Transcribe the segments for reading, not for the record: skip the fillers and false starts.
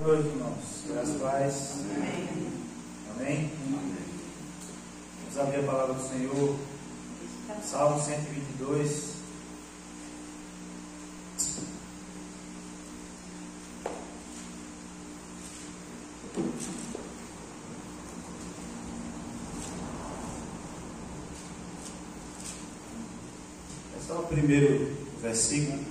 Boa noite, irmãos. Graças a Deus. Amém? Vamos abrir a palavra do Senhor. Salmo 122. É só o primeiro versículo.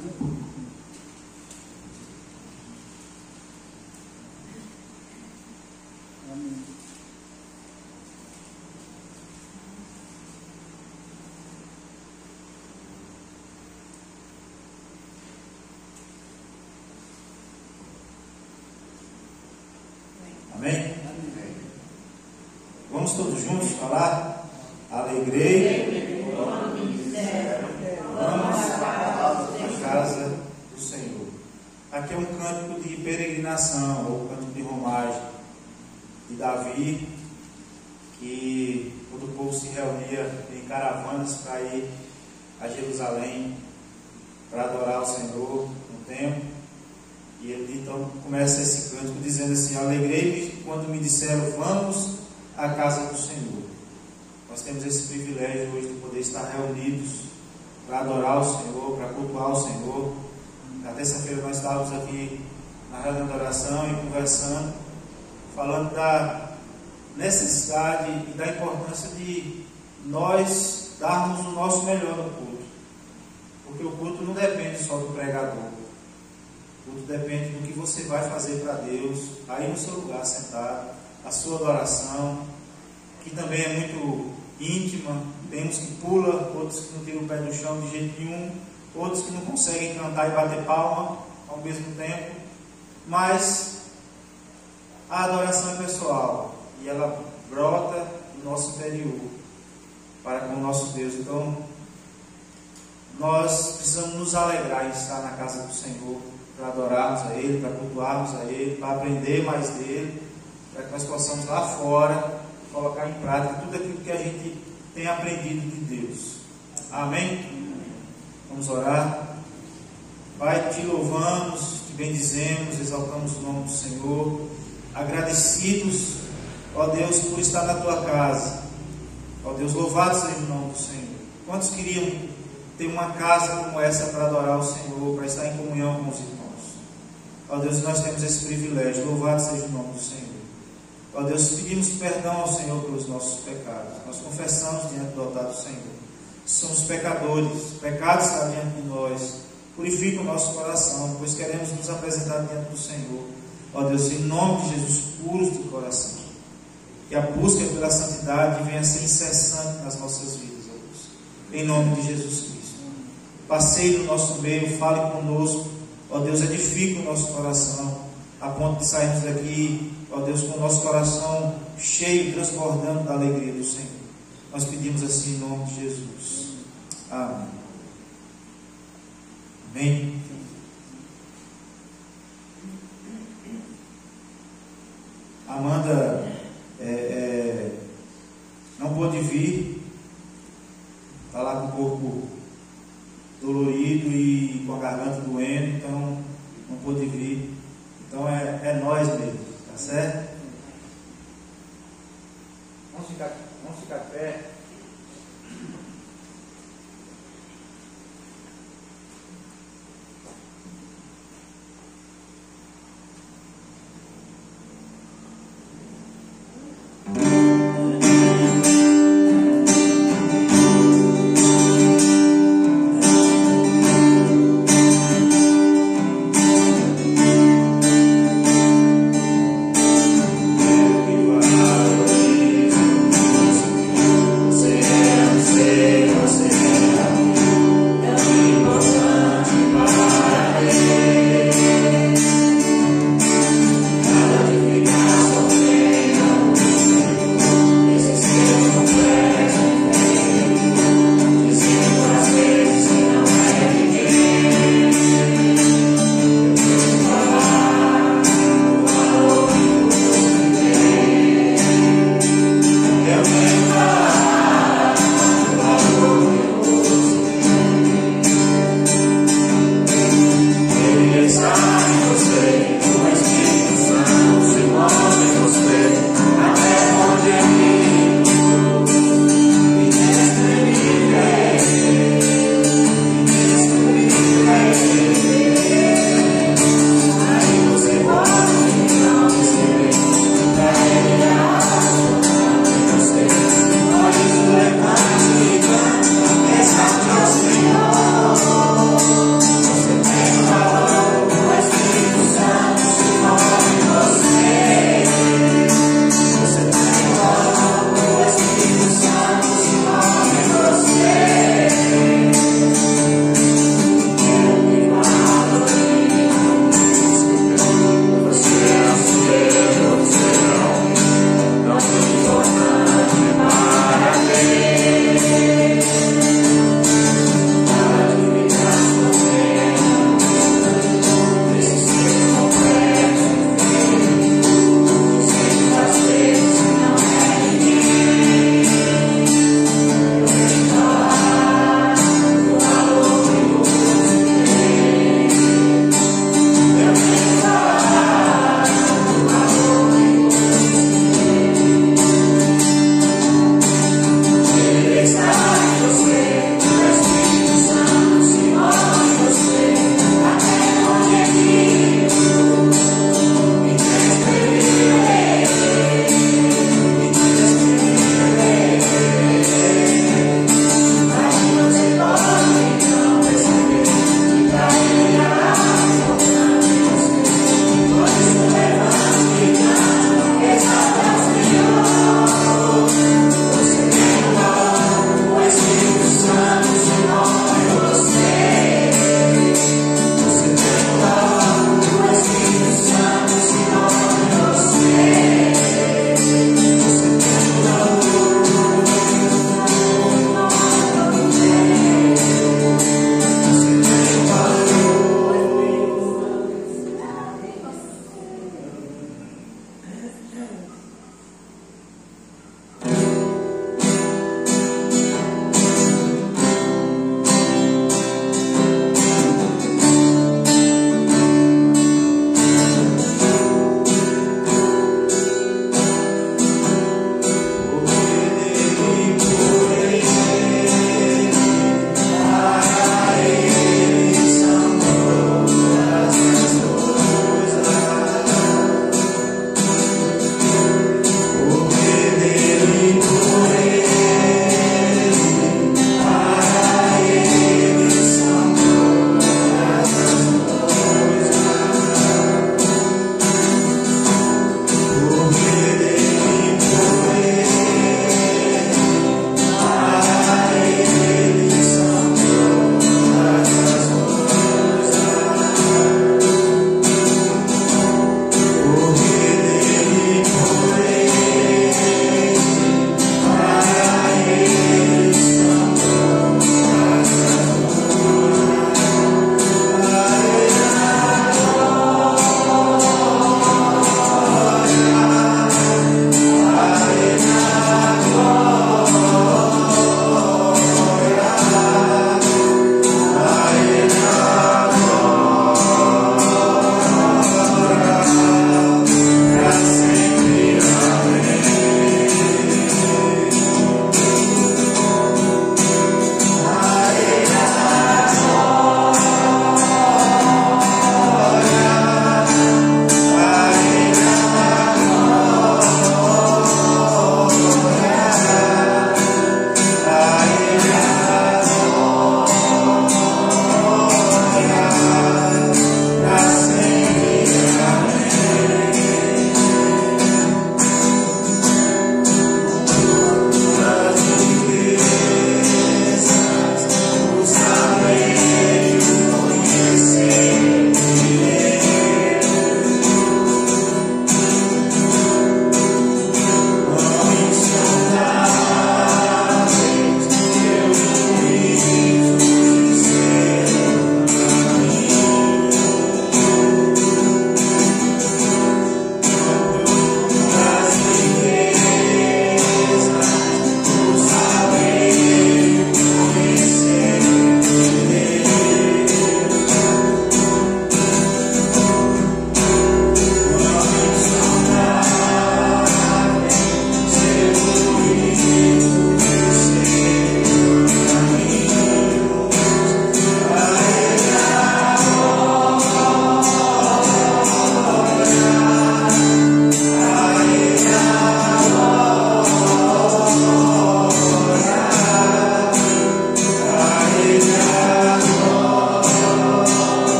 Amém? Vamos todos juntos falar? Alegrei, vamos à casa do Senhor. Aqui é um cântico de peregrinação, ou cântico de romagem de Davi, que quando o povo se reunia em caravanas para ir a Jerusalém para adorar o Senhor no templo. E ele então começa esse cântico dizendo assim: alegrei-me quando me disseram, vamos à casa do Senhor. Nós temos esse privilégio hoje de poder estar reunidos para adorar o Senhor, para cultuar o Senhor. Na terça-feira nós estávamos aqui na reunião de oração e conversando, falando da necessidade e da importância de nós darmos o nosso melhor no culto. Porque o culto não depende só do pregador. Tudo depende do que você vai fazer para Deus, aí no seu lugar sentado, a sua adoração, que também é muito íntima. Tem uns que pulam, outros que não tiram o pé do chão de jeito nenhum, outros que não conseguem cantar e bater palma ao mesmo tempo. Mas a adoração é pessoal e ela brota do nosso interior para com o nosso Deus. Então, nós precisamos nos alegrar em estar na casa do Senhor, para adorarmos a Ele, para cultuarmos a Ele, para aprender mais dEle, para que nós possamos lá fora colocar em prática tudo aquilo que a gente tem aprendido de Deus. Amém? Vamos orar. Pai, te louvamos, te bendizemos, exaltamos o nome do Senhor, agradecidos, ó Deus, por estar na tua casa. Ó Deus, louvado seja o nome do Senhor. Quantos queriam ter uma casa como essa para adorar o Senhor, para estar em comunhão com os irmãos? Ó Deus, nós temos esse privilégio, louvado seja o nome do Senhor. Ó Deus, pedimos perdão ao Senhor pelos nossos pecados. Nós confessamos diante do altar do Senhor. Somos pecadores, pecados está diante de nós. Purifica o nosso coração, pois queremos nos apresentar diante do Senhor. Ó Deus, em nome de Jesus, puros de coração. Que a busca pela santidade venha a ser incessante nas nossas vidas, ó Deus. Em nome de Jesus Cristo. Passeie no nosso meio, fale conosco. Ó Deus, edifica o nosso coração, a ponto de sairmos daqui, ó Deus, com o nosso coração cheio, transbordando da alegria do Senhor. Nós pedimos assim em nome de Jesus. Amém. Amém. Amanda não pôde vir, está lá com o corpo dolorido e com a garganta doendo, então não pôde vir. Então é nós mesmo, tá certo? Vamos ficar de pé.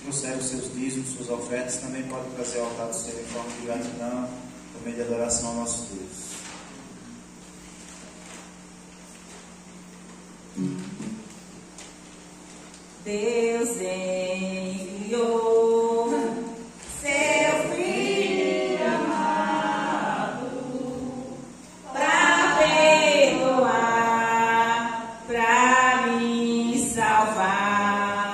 trouxeram os seus dízimos, suas ofertas, também pode trazer ao altar do Senhor em forma de gratidão, também de adoração ao nosso Deus. Deus enviou seu Filho amado para perdoar, para me salvar.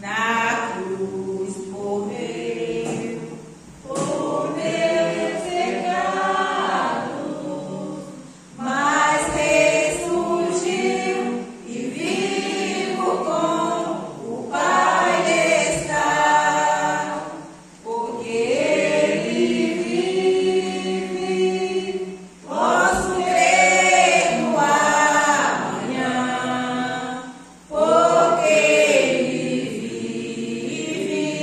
Na cruz morreu por meus pecados, mas ressurgiu e vivo com o Pai está, porque Ele vive. Posso crer no amanhã, porque Ele vive.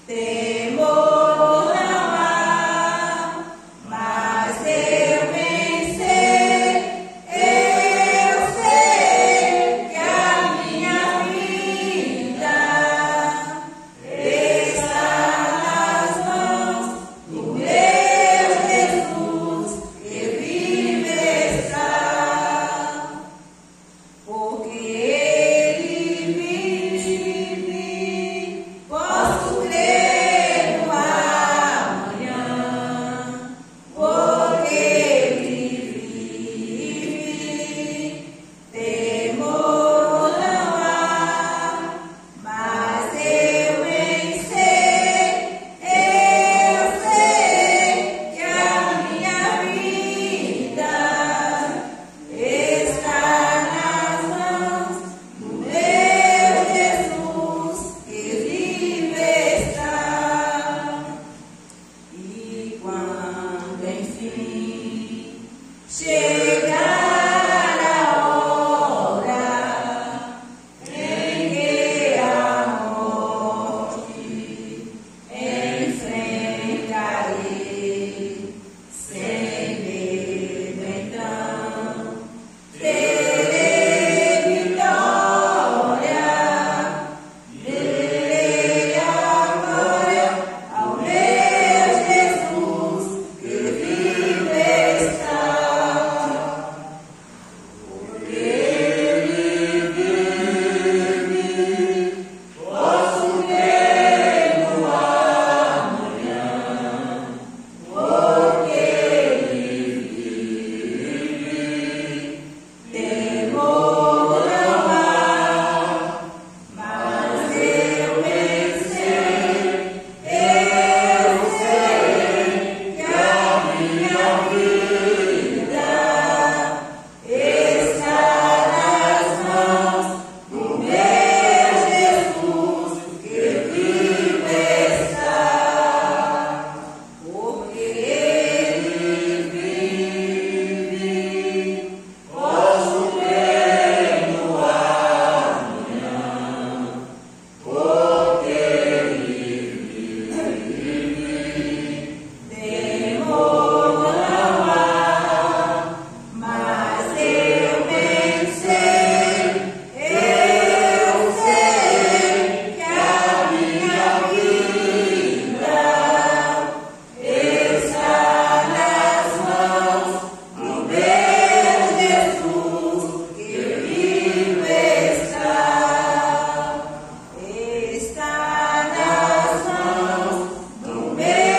Temor não há, mas eu vencer. Eu sei que a minha vida está nas mãos do meu Jesus, que vive está, porque Ele vive. Posso crer no amanhã, porque Ele vive. Temor não há, mas eu vencer. Eu sei que a minha vida está nas mãos do meu Jesus, que vive está. E quando enfim chegar a hora em que a morte enfrentarei, sem medo então terei vitória. Verei a glória ao meu Jesus, que vive está, porque Ele vive. Posso crer no amanhã, porque Ele vive. Temor não há, mas eu vencer. Eu sei que a minha vida está nas mãos do meu Jesus, que vive está, porque Ele vive. Posso crer no amanhã, porque Ele vive. Temor não há, mas eu vencer. Eu sei que a minha vida está nas mãos do meu Jesus, que vive está. Está nas mãos do meu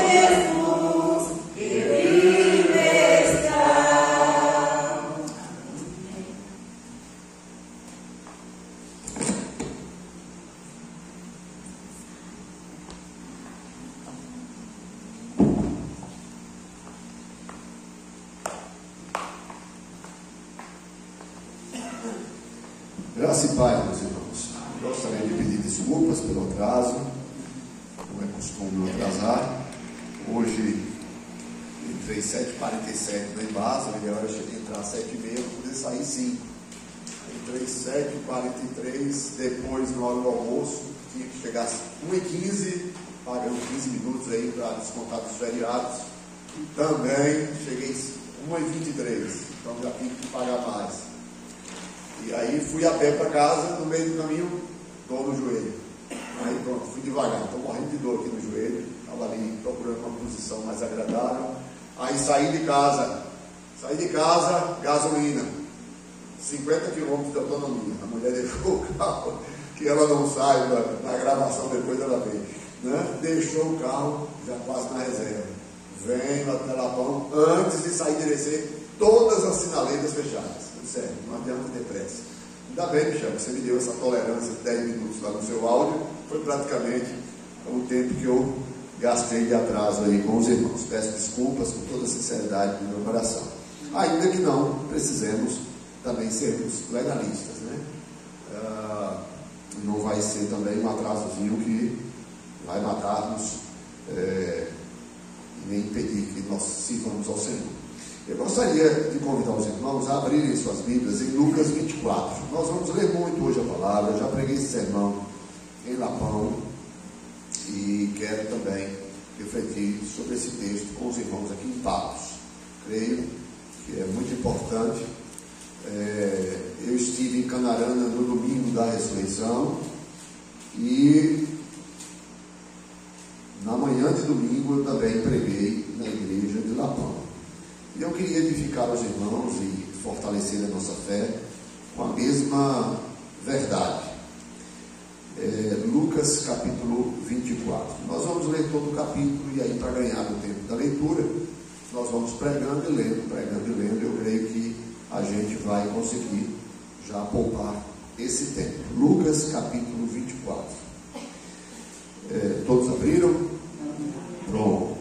Jesus, que vive está. Graça e paz, meus irmãos. Gostaria de pedir desculpas pelo atraso. Não é costume eu atrasar. Hoje entrei 7h47 no Embasa. A ideal era entrar às 7h30 para poder sair 5. Entrei 7h43. Depois, na hora do almoço, tinha que chegar às 1h15, pagando 15 minutos aí para descontar dos feriados. Também cheguei 1h23. Então já tive que pagar mais. E aí fui a pé para casa, no meio do caminho, dor no joelho. fui devagar, estou morrendo de dor aqui no joelho, estava ali procurando uma posição mais agradável. Aí saí de casa, gasolina, 50 km de autonomia. A mulher deixou o carro, que ela não saiba, na gravação depois ela vê, né? Deixou o carro já quase na reserva. Venho até Lapão, antes de sair descer, todas as sinaletas fechadas. Sério, não adianta ter pressa. Ainda bem, Michel, que você me deu essa tolerância de 10 minutos lá no seu áudio. Foi praticamente o tempo que eu gastei de atraso aí com os irmãos. Peço desculpas com toda a sinceridade do meu coração. Ainda que não precisemos também sermos legalistas, né? Não vai ser também um atrasozinho que vai matar-nos e nem impedir que nós sirvamos ao Senhor. Eu gostaria de convidar os irmãos a abrirem suas Bíblias em Lucas 24. Nós vamos ler muito hoje a palavra. Eu já preguei esse sermão em Lapão e quero também refletir sobre esse texto com os irmãos aqui em Patos. Creio que é muito importante. Eu estive em Canarana no domingo da ressurreição e na manhã de domingo eu também preguei na igreja de Lapão. E eu queria edificar os irmãos e fortalecer a nossa fé com a mesma verdade. Lucas capítulo 24. Nós vamos ler todo o capítulo e aí, para ganhar o tempo da leitura, nós vamos pregando e lendo. Eu creio que a gente vai conseguir já poupar esse tempo. Lucas capítulo 24. Todos abriram? Pronto.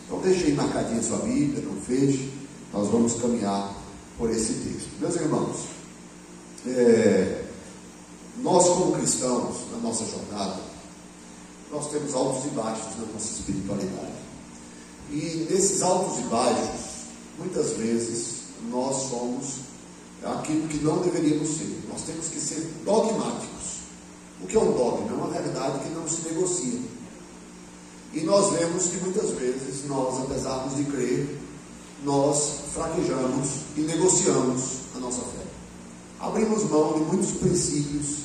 Então deixei marcadinha sua Bíblia, não feche. Nós vamos caminhar por esse texto. Meus irmãos, nós como cristãos, na nossa jornada, nós temos altos e baixos na nossa espiritualidade. E nesses altos e baixos, muitas vezes, nós somos aquilo que não deveríamos ser. Nós temos que ser dogmáticos. O que é um dogma? É uma verdade que não se negocia. E nós vemos que muitas vezes nós, apesar de crer, nós fraquejamos e negociamos a nossa fé. Abrimos mão de muitos princípios,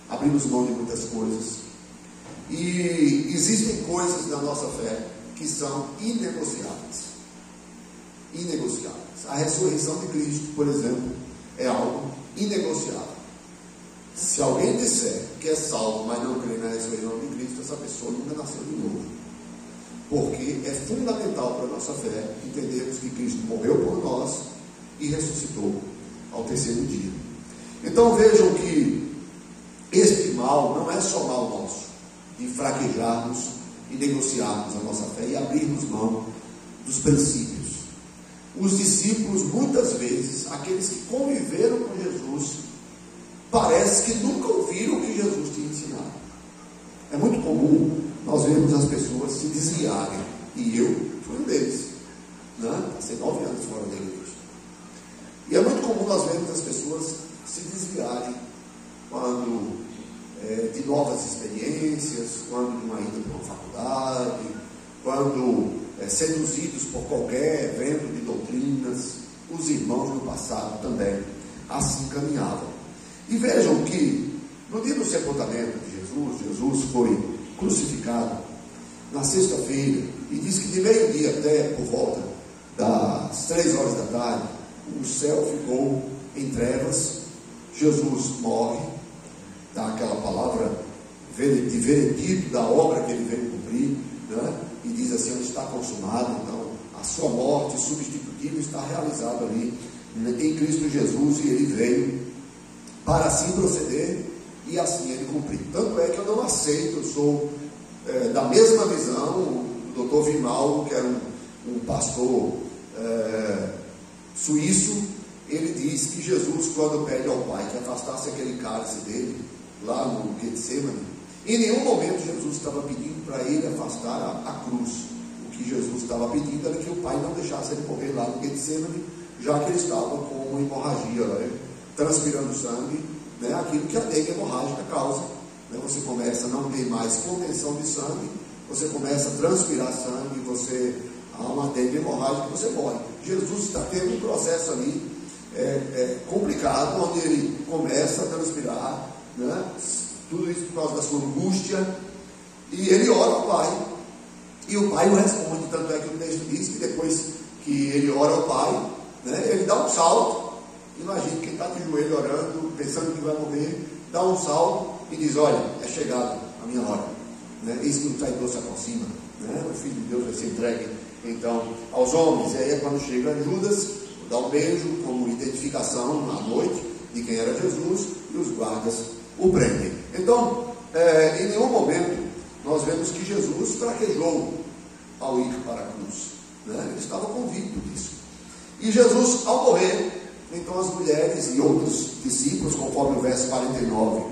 abrimos mão de muitas coisas. E existem coisas na nossa fé que são inegociáveis. Inegociáveis. A ressurreição de Cristo, por exemplo, é algo inegociável. Se alguém disser que é salvo, mas não crê na ressurreição de Cristo, essa pessoa nunca nasceu de novo. Porque é fundamental para a nossa fé entendermos que Cristo morreu por nós e ressuscitou ao terceiro dia. Então vejam que este mal não é só mal nosso, de fraquejarmos e negociarmos a nossa fé e abrirmos mão dos princípios. Os discípulos, muitas vezes, aqueles que conviveram com Jesus, parece que nunca ouviram o que Jesus tinha ensinado. É muito comum nós vermos as pessoas se desviarem, e eu fui um deles, né? Passei 9 anos fora da igreja. E é muito comum nós vermos as pessoas se desviarem quando de novas experiências, quando de uma ida para uma faculdade, quando seduzidos por qualquer evento de doutrinas. Os irmãos no passado também assim caminhavam. E vejam que no dia do sepultamento de Jesus foi crucificado na sexta-feira, e diz que de meio-dia até por volta das 3 horas da tarde, o céu ficou em trevas. Jesus morre, dá aquela palavra de veredito da obra que ele veio cumprir, né? E diz assim: está consumado. Então a sua morte substitutiva está realizada ali em Cristo Jesus, e ele veio para assim proceder e assim ele cumprir. Tanto é que eu não aceito, eu sou da mesma visão. O Dr. Vimaldo, que era um pastor suíço, ele diz que Jesus, quando pede ao Pai que afastasse aquele cálice dele, lá no Getsemane, em nenhum momento Jesus estava pedindo para ele afastar a cruz. O que Jesus estava pedindo era que o Pai não deixasse ele morrer lá no Getsemane, já que ele estava com uma hemorragia, né? Transpirando sangue, né? Aquilo que a dengue hemorrágica causa, né? Você começa a não ter mais contenção de sangue, você começa a transpirar sangue, você há uma dengue hemorrágica, você morre. Jesus está tendo um processo ali complicado, onde ele começa a transpirar, né? Tudo isso por causa da sua angústia, e ele ora ao Pai, e o Pai o responde. Tanto é que o texto diz que depois que ele ora ao Pai, né, ele dá um salto. Imagina quem está de joelho orando, pensando que vai morrer, dá um salto e diz: olha, é chegado a minha hora, né? Eis que o traidor se aproxima, né? O Filho de Deus vai ser entregue então aos homens. E aí é quando chega Judas, dá um beijo como identificação à noite de quem era Jesus, e os guardas o prendem. Então, em nenhum momento nós vemos que Jesus fraquejou ao ir para a cruz, né? Ele estava convicto disso. E Jesus, ao morrer, então as mulheres e outros discípulos, conforme o verso 49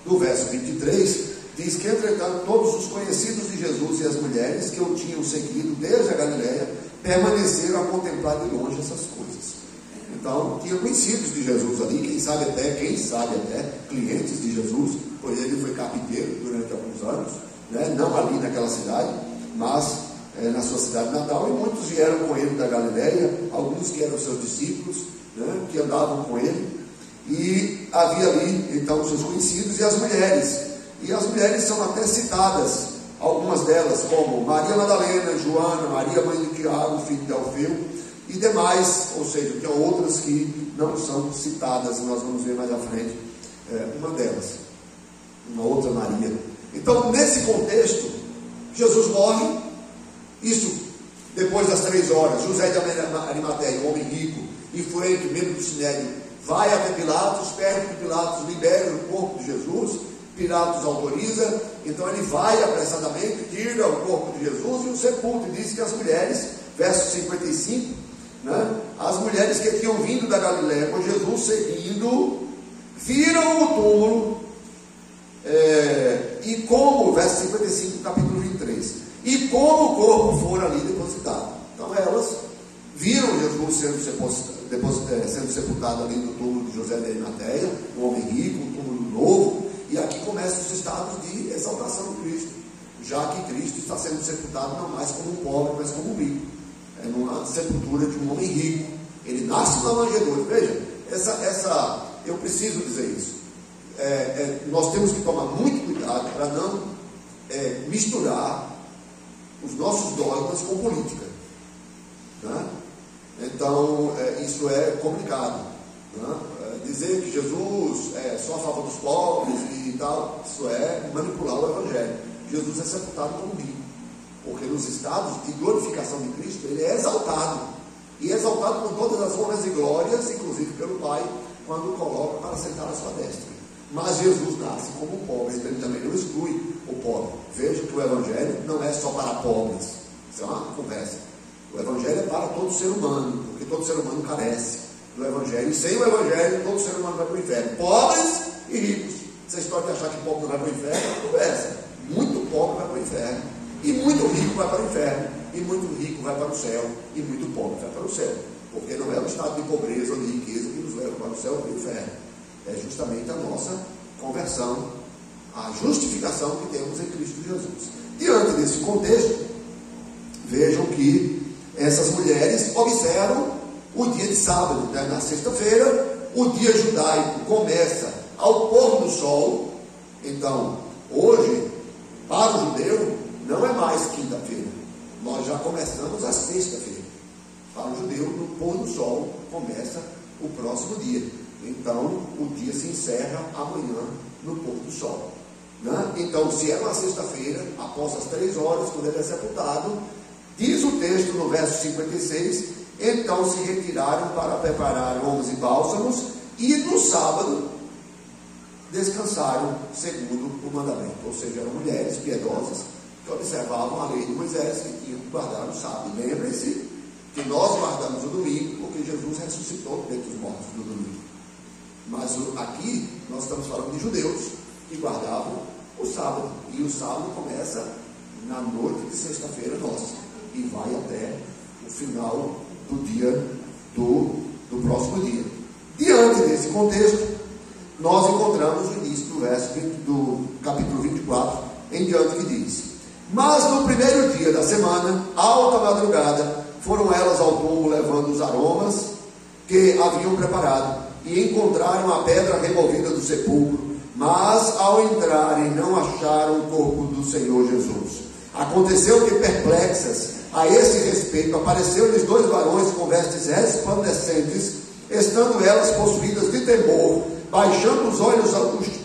do verso 23, diz que, entretanto, todos os conhecidos de Jesus e as mulheres que o tinham seguido desde a Galileia permaneceram a contemplar de longe essas coisas. Então, tinha conhecidos de Jesus ali, quem sabe até clientes de Jesus, pois ele foi carpinteiro durante alguns anos, né? Não ali naquela cidade, mas na sua cidade natal, e muitos vieram com ele da Galileia, alguns que eram seus discípulos, né? Que andavam com ele, e havia ali então seus conhecidos e as mulheres. E as mulheres são até citadas, algumas delas, como Maria Madalena, Joana, Maria mãe de Tiago, filho de Alfeu, e demais, ou seja, tem outras que não são citadas, nós vamos ver mais à frente uma delas, uma outra Maria. Então, nesse contexto, Jesus morre, isso depois das 3 horas, José de Arimateia, um homem rico, influente, membro do Sinédrio, vai até Pilatos, pede que Pilatos libere o corpo de Jesus. Pilatos autoriza, então ele vai apressadamente, tira o corpo de Jesus e o sepulta. E diz que as mulheres, verso 55, né, as mulheres que tinham vindo da Galileia com Jesus seguindo, viram o túmulo, e como, verso 55 do capítulo 23, e como o corpo fora ali depositado. Então elas viram Jesus sendo sepultado ali no túmulo de José de Arimateia, um homem rico, um túmulo novo. E aqui começam os estados de exaltação de Cristo, já que Cristo está sendo sepultado não mais como um pobre, mas como um rico. É numa sepultura de um homem rico. Ele nasce na manjedoura. Veja, eu preciso dizer isso. Nós temos que tomar muito cuidado para não misturar os nossos dogmas com política, né? Então, isso é complicado, né? Dizer que Jesus é só a favor dos pobres e tal, isso é manipular o Evangelho. Jesus é sepultado como rico, porque nos estados de glorificação de Cristo, ele é exaltado, e é exaltado com todas as honras e glórias, inclusive pelo Pai, quando o coloca para sentar à sua destra. Mas Jesus nasce como pobre, então ele também não exclui o pobre. Veja que o Evangelho não é só para pobres, isso é uma conversa. O Evangelho é para todo ser humano, porque todo ser humano carece do Evangelho, e sem o Evangelho todo ser humano vai para o inferno, pobres e ricos. Essa história de achar que pobre não vai para o inferno é uma conversa. Muito pobre vai para o inferno, e muito rico vai para o inferno, e muito rico vai para o céu, e muito pobre vai para o céu, porque não é o estado de pobreza ou de riqueza que nos leva para o céu ou para o inferno, é justamente a nossa conversão, a justificação que temos em Cristo Jesus. Diante desse contexto, vejam que essas mulheres observam o dia de sábado, né? Na sexta-feira, o dia judaico começa ao pôr do sol. Então, hoje, para o judeu, não é mais quinta-feira, nós já começamos a sexta-feira. Para o judeu, no pôr do sol, começa o próximo dia. Então, o dia se encerra amanhã, no pôr do sol, né? Então, se é uma sexta-feira, após as 3 horas, quando ele é sepultado, diz o texto no verso 56, então se retiraram para preparar ovos e bálsamos, e no sábado descansaram segundo o mandamento. Ou seja, eram mulheres piedosas que observavam a lei de Moisés e tinham que guardar o sábado. Lembrem-se que nós guardamos o domingo porque Jesus ressuscitou dentre os mortos no domingo. Mas aqui nós estamos falando de judeus que guardavam o sábado, e o sábado começa na noite de sexta-feira nossa e vai até o final do dia do próximo dia. Diante desse contexto, nós encontramos o início do verso do capítulo 24 em diante, que diz: mas no primeiro dia da semana, alta madrugada, foram elas ao túmulo levando os aromas que haviam preparado, e encontraram a pedra removida do sepulcro. mas ao entrarem não acharam o corpo do Senhor Jesus. Aconteceu que, perplexas a esse respeito, apareceram-lhes 2 varões com vestes resplandecentes, estando elas possuídas de temor, baixando os olhos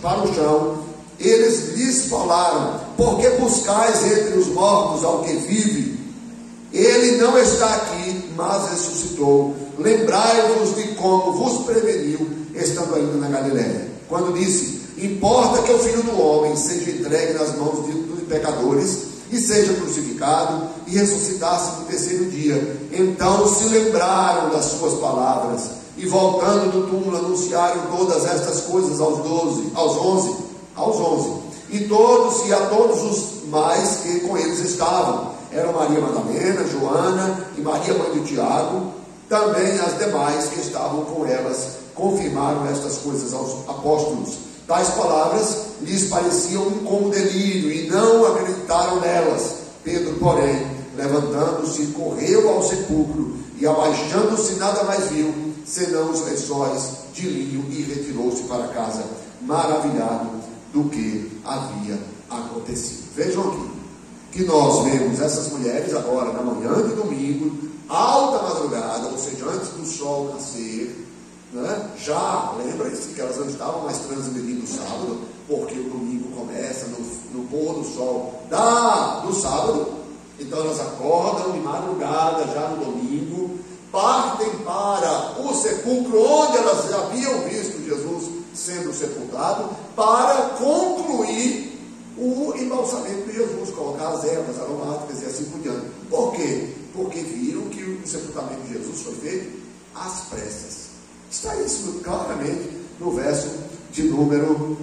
para o chão. Eles lhes falaram: por que buscais entre os mortos ao que vive? Ele não está aqui, mas ressuscitou. Lembrai-vos de como vos preveniu, estando ainda na Galiléia, quando disse: importa que o Filho do Homem seja entregue nas mãos dos pecadores, e seja crucificado, e ressuscitasse no 3º dia. Então se lembraram das suas palavras, e voltando do túmulo anunciaram todas estas coisas aos 11, e a todos os mais que com eles estavam. Eram Maria Madalena, Joana e Maria, mãe de Tiago. Também as demais que estavam com elas confirmaram estas coisas aos apóstolos. Tais palavras lhes pareciam como delírio, e não acreditaram nelas. Pedro, porém, levantando-se, correu ao sepulcro, e abaixando-se nada mais viu, senão os lençóis de linho, e retirou-se para casa, maravilhado do que havia acontecido. Vejam aqui, que nós vemos essas mulheres agora, na manhã de domingo, alta madrugada, ou seja, antes do sol nascer, né? Já, lembra-se que elas não estavam mais transmitindo sábado, porque o domingo começa no pôr do sol do sábado. Então elas acordam de madrugada, já no domingo, partem para o sepulcro onde elas já haviam visto Jesus sendo sepultado, para concluir o embalsamento de Jesus, colocar as ervas aromáticas e assim por diante. Por quê? Porque viram que o sepultamento de Jesus foi feito às pressas. Está isso claramente no verso de número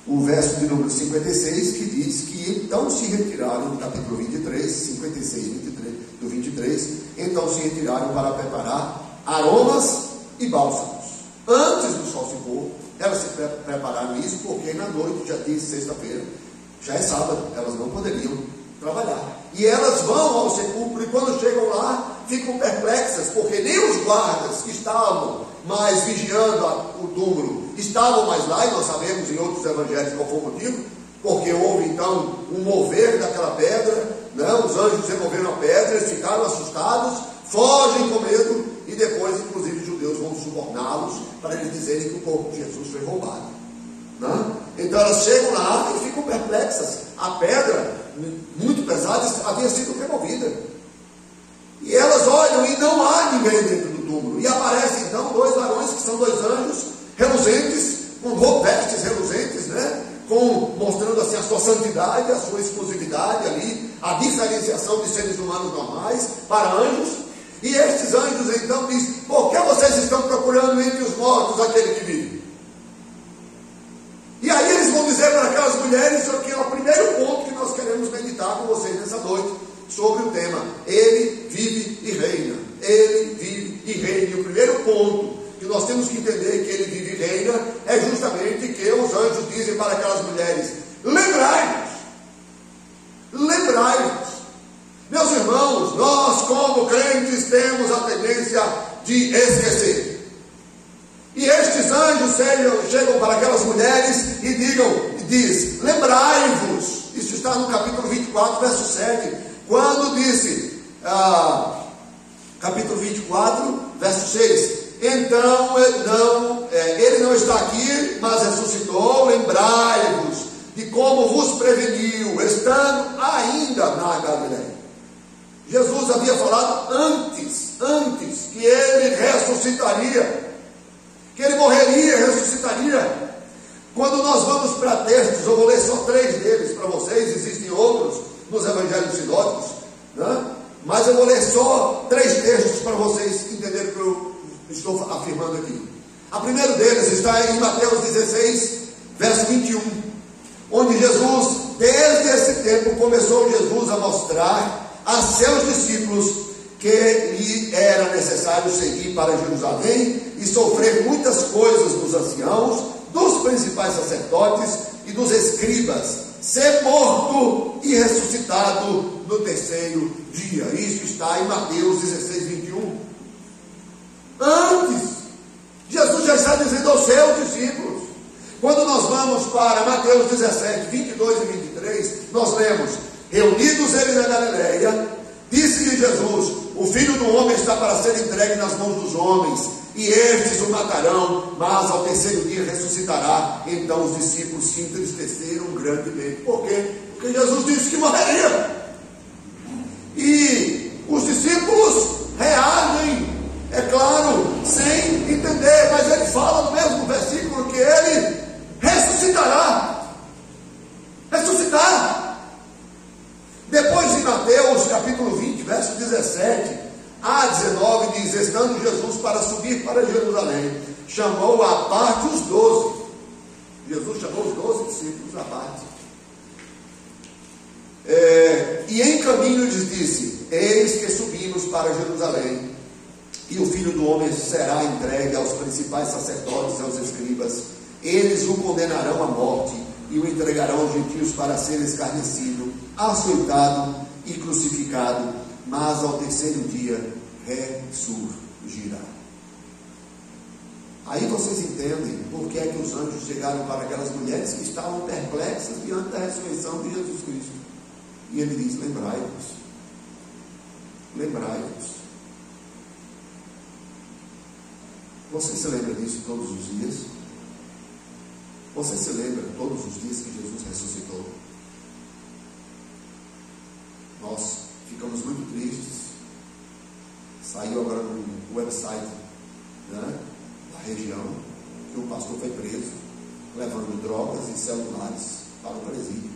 o verso de número 56, que diz que então se retiraram, no capítulo 23, 56, 23, do 23, então se retiraram para preparar aromas e bálsamos. Antes do sol se pôr, elas se prepararam isso, porque na noite, já de sexta-feira, já é sábado, elas não poderiam trabalhar. E elas vão ao sepulcro, e quando chegam lá, ficam perplexas, porque nem os guardas que estavam mais vigiando o túmulo estavam mais lá, e nós sabemos em outros evangelhos qual foi o motivo, porque houve então um mover daquela pedra, né? Os anjos removeram a pedra, eles ficaram assustados, fogem com medo, e depois inclusive os judeus vão suborná-los para eles dizerem que o corpo de Jesus foi roubado, né? Então elas chegam lá e ficam perplexas. A pedra, muito pesada, havia sido removida, e elas olham e não há ninguém dentro do túmulo, e aparecem então 2 varões que são 2 anjos reluzentes, com vestes reluzentes, né? Mostrando assim a sua santidade, a sua exclusividade ali, a diferenciação de seres humanos normais para anjos. E estes anjos então dizem: por que vocês estão procurando entre os mortos aquele que vive? E aí eles vão dizer para aquelas mulheres, que é o primeiro ponto que nós queremos meditar com vocês nessa noite, sobre o tema: ele vive e reina. Ele vive e reina. E o primeiro ponto que nós temos que entender que ele vive e reina é justamente que os anjos dizem para aquelas mulheres: lembrai-vos. Lembrai-vos. Meus irmãos, nós como crentes temos a tendência de esquecer. E estes anjos chegam para aquelas mulheres e diz: lembrai-vos. Isso está no capítulo 24, verso 7, quando disse, capítulo 24, verso 6, então ele não está aqui, mas ressuscitou. Lembrai-vos de como vos preveniu, estando ainda na Galiléia. Jesus havia falado antes que ele ressuscitaria, que ele morreria e ressuscitaria. Quando nós vamos para textos, eu vou ler só 3 deles para vocês, existem outros nos evangelhos sinóticos, né? Mas eu vou ler só 3 textos para vocês entenderem o que eu estou afirmando aqui. O primeiro deles está em Mateus 16, verso 21, onde Jesus, desde esse tempo, começou Jesus a mostrar a seus discípulos que lhe era necessário seguir para Jerusalém e sofrer muitas coisas dos anciãos, dos principais sacerdotes e dos escribas, ser morto e ressuscitado no 3º dia. Isso está em Mateus 16, 21. Antes, Jesus já está dizendo aos os seus discípulos. Quando nós vamos para Mateus 17, 22 e 23, nós lemos: reunidos eles na Galileia, disse-lhe Jesus: o Filho do Homem está para ser entregue nas mãos dos homens, e estes o matarão, mas ao terceiro dia ressuscitará. Então os discípulos se entristeceram grandemente. Por quê? Porque Jesus disse que morreria. E os discípulos reagem, é claro, sem entender, mas ele fala no mesmo versículo que ele ressuscitará. Ressuscitar. Depois em Mateus capítulo 20, verso 17 a 19, diz: estando Jesus para subir para Jerusalém, chamou à parte os 12. Jesus chamou os 12 discípulos à parte. E em caminho lhes disse: eis que subimos para Jerusalém, e o Filho do Homem será entregue aos principais sacerdotes e aos escribas. Eles o condenarão à morte e o entregarão aos gentios para ser escarnecido, açoitado e crucificado, mas ao terceiro dia ressurgirá. Aí vocês entendem por que é que os anjos chegaram para aquelas mulheres que estavam perplexas diante da ressurreição de Jesus Cristo. E ele diz: lembrai-vos, lembrai-vos. Você se lembra disso todos os dias? Você se lembra todos os dias que Jesus ressuscitou? Nós ficamos muito tristes. Saiu agora no website, né, da região, que um pastor foi preso, levando drogas e celulares para o presídio.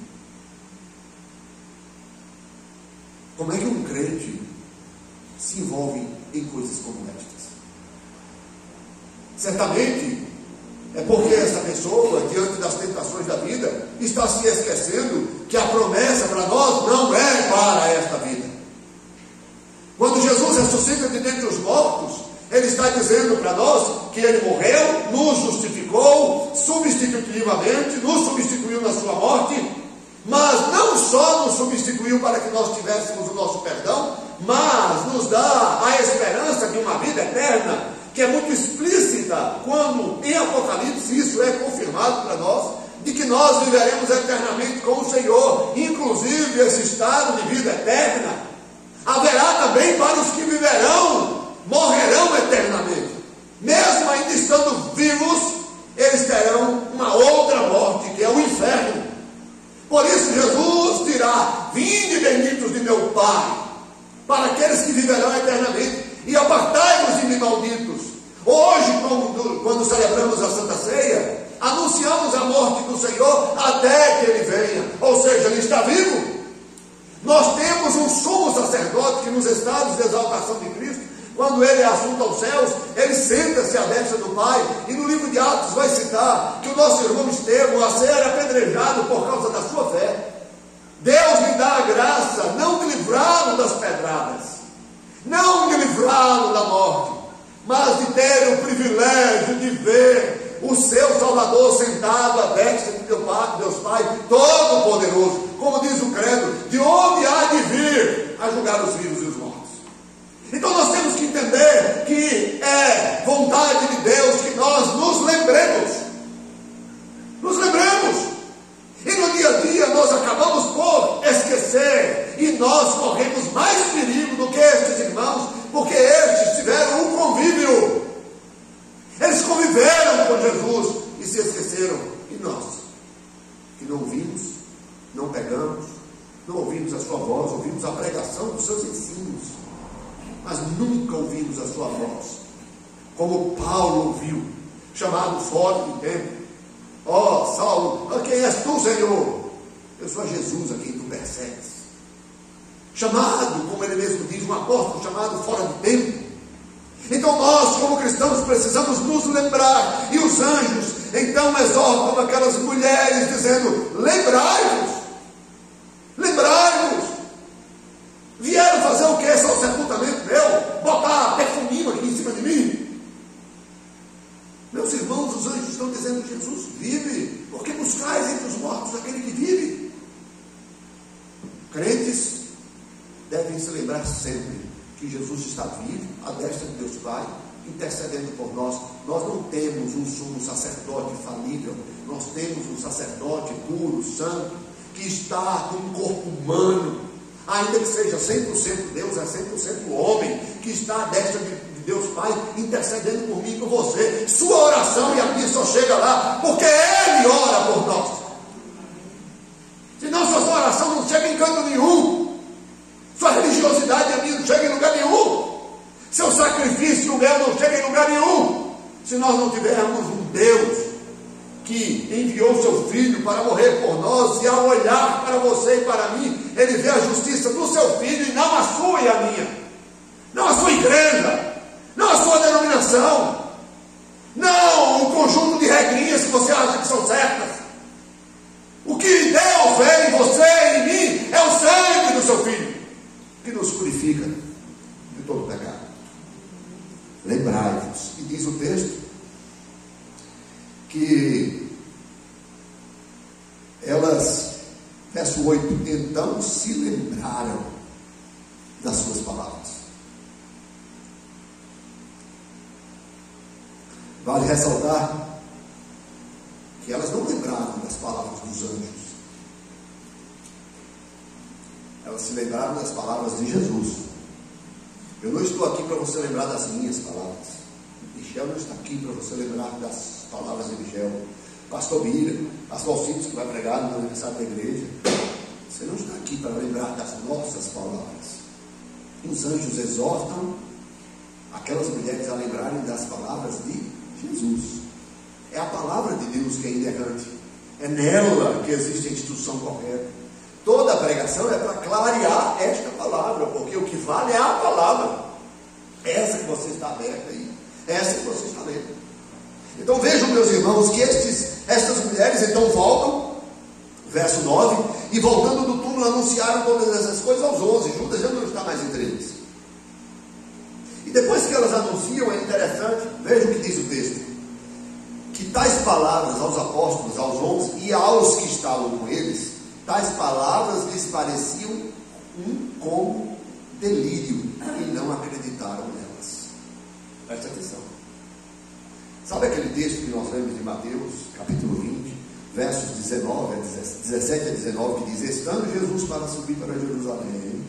Como é que um crente se envolve em coisas como estas? Certamente é porque essa pessoa, diante das tentações da vida, está se esquecendo que a promessa para nós não é para esta vida. Quando Jesus ressuscita de dentre os mortos, ele está dizendo para nós que ele morreu, nos justificou substitutivamente, nos substituiu na sua morte, mas não só nos substituiu para que nós tivéssemos o nosso perdão, mas nos dá a esperança de uma vida eterna, que é muito explícita, quando em Apocalipse isso é confirmado para nós, de que nós viveremos eternamente com o Senhor. Inclusive esse estado de vida eterna haverá também para os que viverão, morrerão eternamente. Mesmo ainda estando vivos, eles terão uma outra morte, que é o inferno. Por isso Jesus dirá: vinde benditos de meu Pai, para aqueles que viverão eternamente, e apartai-vos de mim, malditos. Hoje, quando celebramos a Santa Ceia, anunciamos a morte do Senhor até que Ele venha, ou seja, Ele está vivo. Nós temos um sumo sacerdote que nos estados de exaltação de Cristo, quando Ele é assunto aos céus, Ele senta-se à destra do Pai, e no livro de Atos vai citar que o nosso irmão Estevão, a ser apedrejado por causa da sua fé, Deus lhe dá a graça, não de livrá-lo das pedradas, não de livrá-lo da morte, mas de ter o privilégio de ver o seu Salvador sentado à destra de Deus Pai Todo-Poderoso, como diz o credo, de onde há de vir a julgar os vivos e os mortos. Então nós temos que entender que é vontade de Deus que nós nos lembremos. Nos lembremos. E no dia a dia nós acabamos por esquecer, e nós corremos mais perigo do que estes irmãos, porque estes tiveram um convívio. Eles conviveram com Jesus e se esqueceram. E nós, que não ouvimos, não pegamos, não ouvimos a sua voz, ouvimos a pregação dos seus ensinos, mas nunca ouvimos a sua voz, como Paulo ouviu, chamado fora do templo. Ó Saulo, quem és tu, Senhor? Eu sou Jesus a quem tu persegues. Chamado, como ele mesmo diz, um apóstolo chamado fora do tempo. Então nós, como cristãos, precisamos nos lembrar. E os anjos então exortam aquelas mulheres, dizendo: lembrai-vos, lembrai-vos. Vieram fazer o que? Só o sepultamento meu? Botar perfuminho aqui em cima de mim? Meus irmãos, os anjos estão dizendo: Jesus vive, porque buscais entre os mortos aquele que vive. Crentes devem se lembrar sempre que Jesus está vivo, à destra de Deus Pai, intercedendo por nós nós não temos um sumo sacerdote falível, nós temos um sacerdote puro, santo, que está com um corpo humano, ainda que seja 100% Deus, é 100% homem, que está à destra de Deus Pai, intercedendo por mim e por você. Sua oração e a minha só chega lá, porque Ele ora por nós. Senão sua oração não chega em canto nenhum, sua religiosidade e a minha não chega em lugar nenhum, seu sacrifício o meu não chega em lugar nenhum, se nós não tivermos um Deus que enviou seu Filho para morrer por nós, e ao olhar para você e para mim, Ele vê a justiça do seu Filho e não a sua e a minha, não a sua igreja, não a sua denominação, não um conjunto de regrinhas que você acha que são certas. O que Deus vê em você e em mim é o sangue do seu Filho, que nos purifica de todo pecado. Lembrai-vos, e diz o texto, que elas, verso 8, então se lembraram das suas palavras. Vale ressaltar que elas não lembraram das palavras dos anjos, elas se lembraram das palavras de Jesus. Eu não estou aqui para você lembrar das minhas palavras, Michel não está aqui para você lembrar das palavras de Michel, pastor Bíblia, pastor Alcides, que vai pregar no aniversário da igreja, você não está aqui para lembrar das nossas palavras. Os anjos exortam aquelas mulheres a lembrarem das palavras de Jesus. É a palavra de Deus que é inerrante, é nela que existe a instrução correta. Toda a pregação é para clarear esta palavra, porque o que vale é a palavra, essa que você está aberta aí, essa que você está lendo. Então vejam, meus irmãos, que estas mulheres então voltam, verso 9, e voltando do túmulo anunciaram todas essas coisas aos 11. Judas já não está mais entre eles. E depois que elas anunciam, é interessante, vejam o que diz o texto, que tais palavras aos apóstolos, aos 11 e aos que estavam com eles, tais palavras lhes pareciam como delírio, e não acreditaram nelas. Presta atenção. Sabe aquele texto que nós lemos de Mateus, capítulo 20, versos 17 a 19, que diz: estando Jesus para subir para Jerusalém,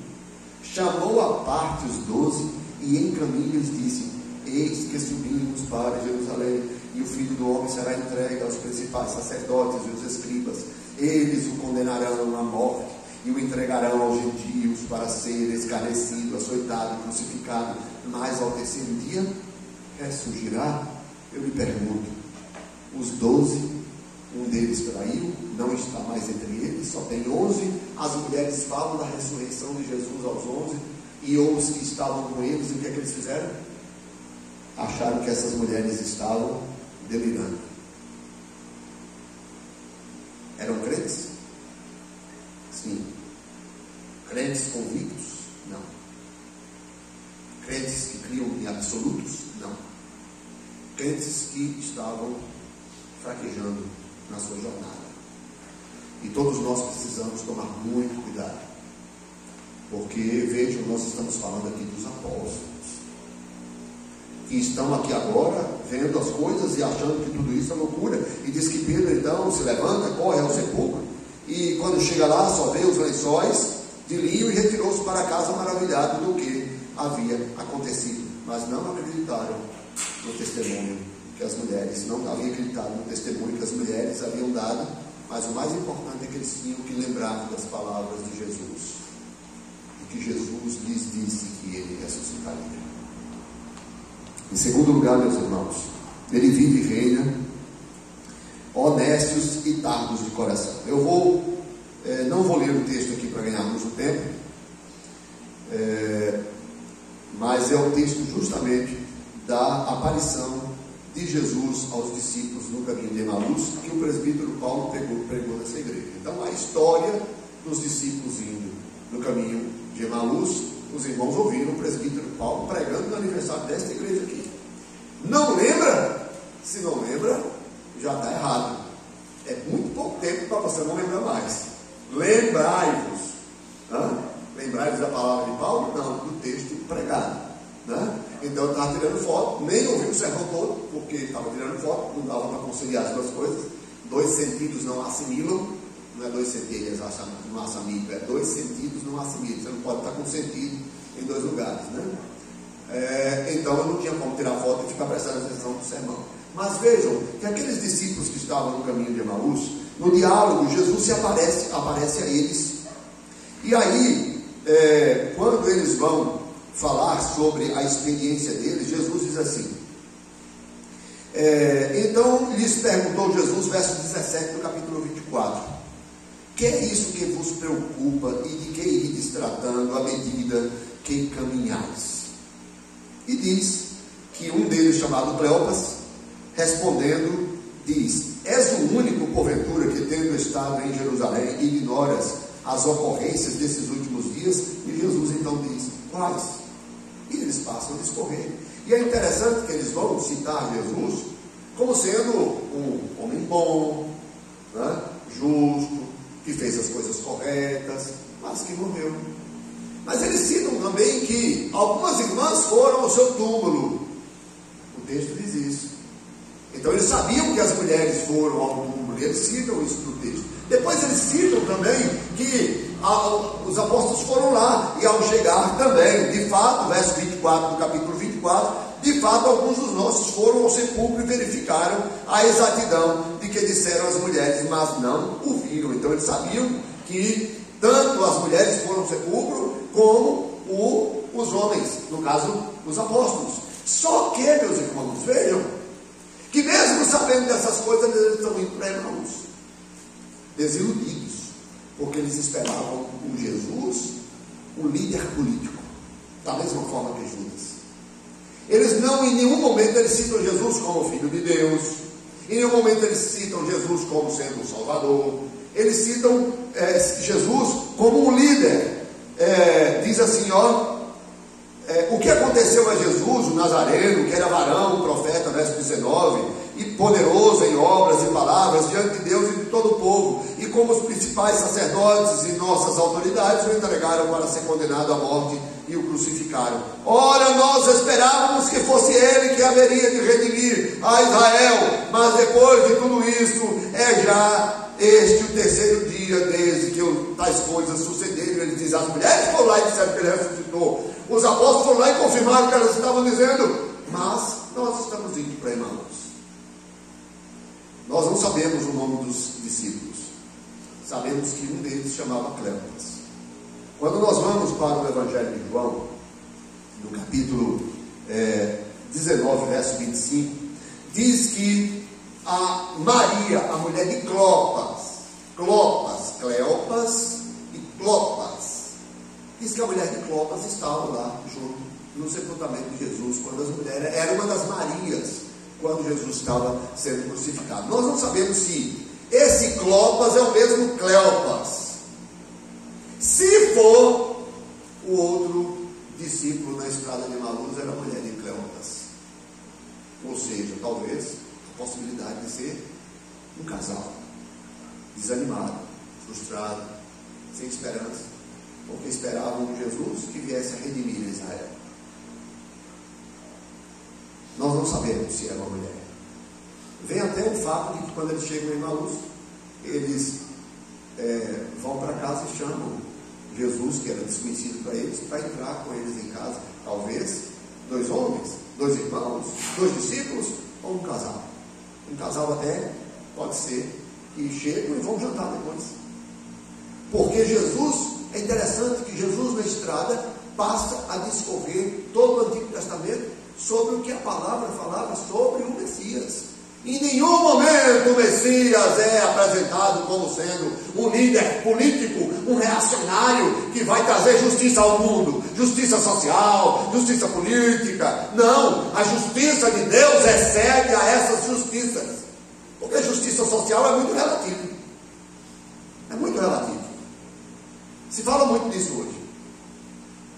chamou à parte os 12, e em caminho lhes disse: eis que subimos para Jerusalém, e o Filho do Homem será entregue aos principais sacerdotes e os escribas. Eles o condenarão à morte e o entregarão aos gentios para ser escarnecido, açoitado, crucificado, mas ao terceiro dia ressurgirá. Eu lhe pergunto, os 12, um deles traiu, não está mais entre eles, só tem 11. As mulheres falam da ressurreição de Jesus aos 11, e os que estavam com eles, e o que é que eles fizeram? Acharam que essas mulheres estavam delirando. Eram crentes? Sim. Crentes convictos? Não. Crentes que criam em absolutos? Não. Crentes que estavam fraquejando na sua jornada. E todos nós precisamos tomar muito cuidado, porque vejam, nós estamos falando aqui dos apóstolos, que estão aqui agora vendo as coisas e achando que tudo isso é loucura. E diz que Pedro então se levanta, corre ao sepulcro, e quando chega lá só vê os lençóis de linho, e retirou-se para casa maravilhado do que havia acontecido. Mas não acreditaram no testemunho que as mulheres, não haviam acreditado no testemunho que as mulheres haviam dado. Mas o mais importante é que eles tinham que lembrar das palavras de Jesus, e que Jesus lhes disse que ele ressuscitaria. Em segundo lugar, meus irmãos, ele vive e reina honestos e tardos de coração. Eu não vou ler o texto aqui para ganharmos o tempo, mas é o texto justamente da aparição de Jesus aos discípulos no caminho de Emaús, que o presbítero Paulo pregou nessa igreja. Então, a história dos discípulos indo no caminho de Emaús, os irmãos ouviram o presbítero Paulo pregando no aniversário desta igreja aqui. Não lembra? Se não lembra, já está errado. É muito pouco tempo para você não lembrar mais. Lembrai-vos. Lembrai-vos da palavra de Paulo? Não, do texto pregado. Então eu estava tirando foto, nem ouvi o sermão todo, porque estava tirando foto, não dava para conciliar as duas coisas. 2 sentidos não assimilam, não é 2 centelhas não assimilam, é 2 sentidos não assimilam. Você não pode estar com sentido em 2 lugares, né? Então eu não tinha como tirar foto e ficar prestando atenção no sermão. Mas vejam que aqueles discípulos que estavam no caminho de Emaús, no diálogo, Jesus se aparece a eles. E aí, quando eles vão falar sobre a experiência deles, Jesus diz assim: então lhes perguntou Jesus, verso 17 do capítulo 24: que é isso que vos preocupa e de que ides tratando à medida que caminhais? E diz que um deles, chamado Cleopas, respondendo, diz: és o único, porventura, que tendo estado em Jerusalém, ignoras as ocorrências desses últimos dias? E Jesus então diz: quais? E eles passam a discorrer. E é interessante que eles vão citar Jesus como sendo um homem bom, né, justo, que fez as coisas corretas, mas que morreu. Mas eles citam também que algumas irmãs foram ao seu túmulo. O texto diz isso. Então eles sabiam que as mulheres foram ao túmulo, eles citam isso no texto. Depois eles citam também que os apóstolos foram lá, e ao chegar também, de fato, verso 24 do capítulo 24, de fato alguns dos nossos foram ao sepulcro e verificaram a exatidão de que disseram as mulheres, mas não o viram. Então eles sabiam que tanto as mulheres foram ao sepulcro como os homens, no caso os apóstolos. Só que, meus irmãos, vejam que mesmo sabendo dessas coisas, eles estão indo para Emaús, desiludidos, porque eles esperavam um Jesus, um líder político, da mesma forma que Judas. Eles não, em nenhum momento, eles citam Jesus como Filho de Deus, em nenhum momento eles citam Jesus como sendo o Salvador, eles citam Jesus como um líder. Diz assim, o que aconteceu a Jesus, o Nazareno, que era varão, profeta, verso 19, e poderoso em obras e palavras diante de Deus e de todo o povo, e como os principais sacerdotes e nossas autoridades o entregaram para ser condenado à morte e o crucificaram. Ora, nós esperávamos que fosse ele que haveria de redimir a Israel, mas depois de tudo isso, é já este o 3º dia desde que tais coisas sucederam. Ele diz: as mulheres foram lá e disseram que ele ressuscitou, os apóstolos foram lá e confirmaram o que elas estavam dizendo, mas nós estamos indo para Emaús. Nós não sabemos o nome dos discípulos, sabemos que um deles chamava Cleopas. Quando nós vamos para o Evangelho de João, no capítulo 19, verso 25, diz que a Maria, a mulher de Cleopas, e Clopas, diz que a mulher de Clopas estava lá junto no sepultamento de Jesus, quando as mulheres, era uma das Marias, quando Jesus estava sendo crucificado. Nós não sabemos se esse Clopas é o mesmo Cleopas. Se for, o outro discípulo na estrada de Emaús era a mulher de Cleopas. Ou seja, talvez a possibilidade de ser um casal desanimado, frustrado, sem esperança, porque esperavam um Jesus que viesse a redimir Israel. Nós não sabemos se era uma mulher. Vem até o fato de que quando eles chegam em Emaús, eles vão para casa e chamam Jesus, que era desconhecido para eles, para entrar com eles em casa. Talvez 2 homens, 2 irmãos, 2 discípulos ou um casal. Um casal até pode ser que chegam e vão jantar depois. Porque Jesus, é interessante que Jesus na estrada passa a discorrer todo o Antigo Testamento sobre o que a palavra falava sobre o Messias. Em nenhum momento o Messias é apresentado como sendo um líder político, um reacionário que vai trazer justiça ao mundo, justiça social, justiça política. Não, a justiça de Deus excede a essas justiças, porque a justiça social é muito relativa. É muito relativo. Se fala muito disso hoje,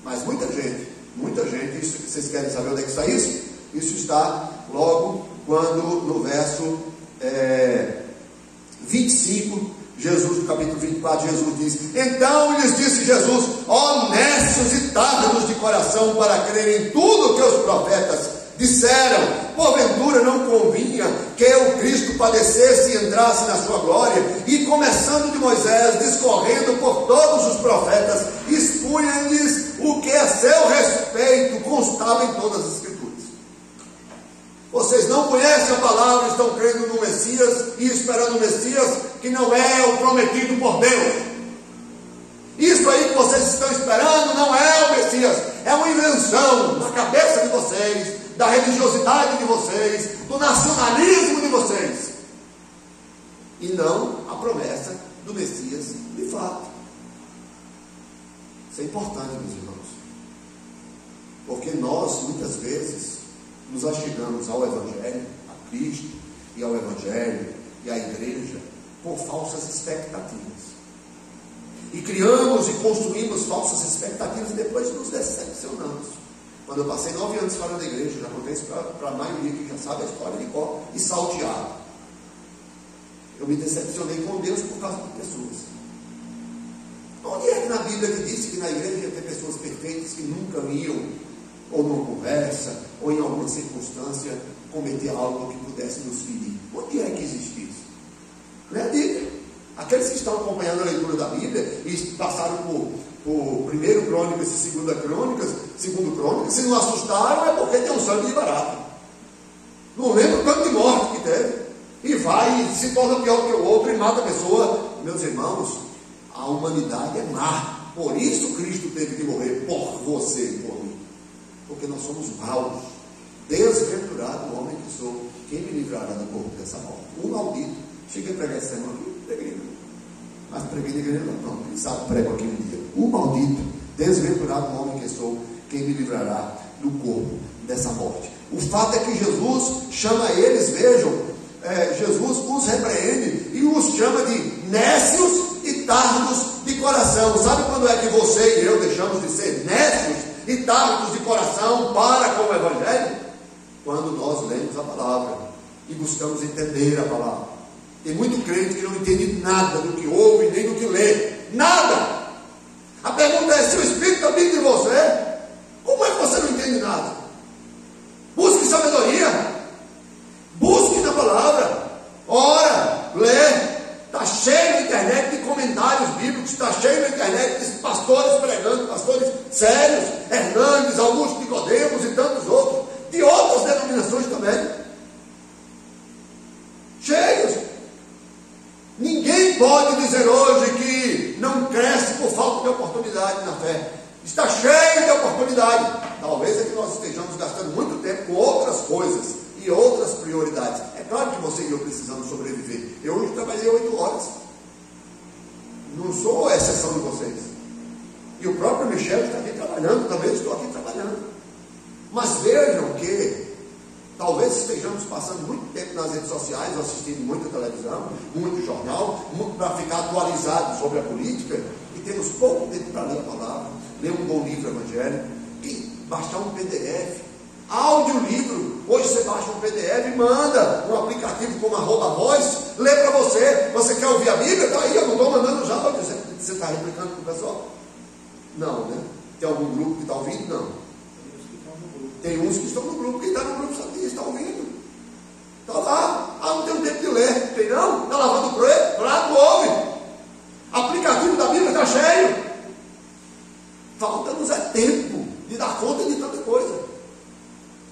mas muita gente, isso, vocês querem saber onde é que está isso? Isso está logo quando no verso 25, Jesus, no capítulo 24, Jesus diz: então lhes disse Jesus: ó necios e tardos de coração, para crerem em tudo que os profetas disseram, porventura não convinha que o Cristo padecesse e entrasse na sua glória? E começando de Moisés, discorrendo por todos os profetas, expunha-lhes o que a seu respeito constava em todas as Escrituras. Vocês não conhecem a palavra, estão crendo no Messias e esperando o Messias, que não é o prometido por Deus. Isso aí que vocês estão esperando não é o Messias, é uma invenção na cabeça de vocês, da religiosidade de vocês, do nacionalismo de vocês, e não a promessa do Messias de fato. Isso é importante, meus irmãos, porque nós muitas vezes nos achegamos ao Evangelho, a Cristo e ao Evangelho e à igreja por falsas expectativas, e criamos e construímos falsas expectativas e depois nos decepcionamos. Quando eu passei 9 anos fora da igreja, já contei isso para a maioria que já sabe a história de cor e salteado, eu me decepcionei com Deus por causa de pessoas. Onde é que na Bíblia que disse que na igreja ia ter pessoas perfeitas que nunca iam, ou numa conversa, ou em alguma circunstância, cometer algo que pudesse nos ferir? Onde é que existe isso? Não é a Bíblia. Aqueles que estão acompanhando a leitura da Bíblia e passaram por 1 Crônicas e 2 Crônicas, se não assustaram é porque tem um sangue de barata. Não lembro quanto de morte que teve, e vai e se torna pior que o outro e mata a pessoa. Meus irmãos, a humanidade é má, por isso Cristo teve que morrer por você e por mim, porque nós somos maus. Desventurado o homem que sou, quem me livrará do corpo dessa morte? O maldito. Cheguei a pregar esse sermão aqui, preguei, mas preguei na igreja não, quem sabe prego aqui um dia. O maldito, desventurado o homem que sou, quem me livrará do corpo dessa morte? O fato é que Jesus chama eles, vejam, Jesus os repreende e os chama de nécios e tardos de coração. Sabe quando é que você e eu deixamos de ser nécios e tardos de coração para com o Evangelho? Quando nós lemos a palavra e buscamos entender a palavra. Tem muito crente que não entende nada do que ouve nem do que lê, nada. A pergunta é: se o Espírito habita em você, como é que você não entende nada? Busque sabedoria, busque na palavra, ora, lê. Está cheio na internet de comentários bíblicos, está cheio na internet de pastores pregando, pastores sérios, Hernandes, Augusto Nicodemos e tantos outros, de outras denominações também, cheios. Ninguém pode dizer hoje que não cresce por falta de oportunidade na fé. Está cheio de oportunidade. Talvez é que nós estejamos gastando muito tempo com outras coisas e outras prioridades. É claro que você e eu precisamos sobreviver. Eu hoje trabalhei 8 horas. Não sou a exceção de vocês. E o próprio Michel está aqui trabalhando, também estou aqui trabalhando. Mas vejam que talvez estejamos passando muito tempo nas redes sociais, assistindo muita televisão, muito jornal, para ficar atualizados sobre a política, e temos pouco tempo para ler a palavra, ler um bom livro evangélico, e baixar um PDF, audiolivro. Hoje você baixa um PDF e manda um aplicativo como @voz, lê para você. Você quer ouvir a Bíblia? Está aí, eu não estou mandando já. Você está replicando para o pessoal? Não, né? Tem algum grupo que está ouvindo? Não. Tem uns que estão no grupo. Quem está no grupo está ouvindo. Está lá. Não tem tempo de ler. Tem não? Está lavando o prato, ouve. Aplicativo da Bíblia está cheio. Falta-nos é tempo de dar conta de tanta coisa.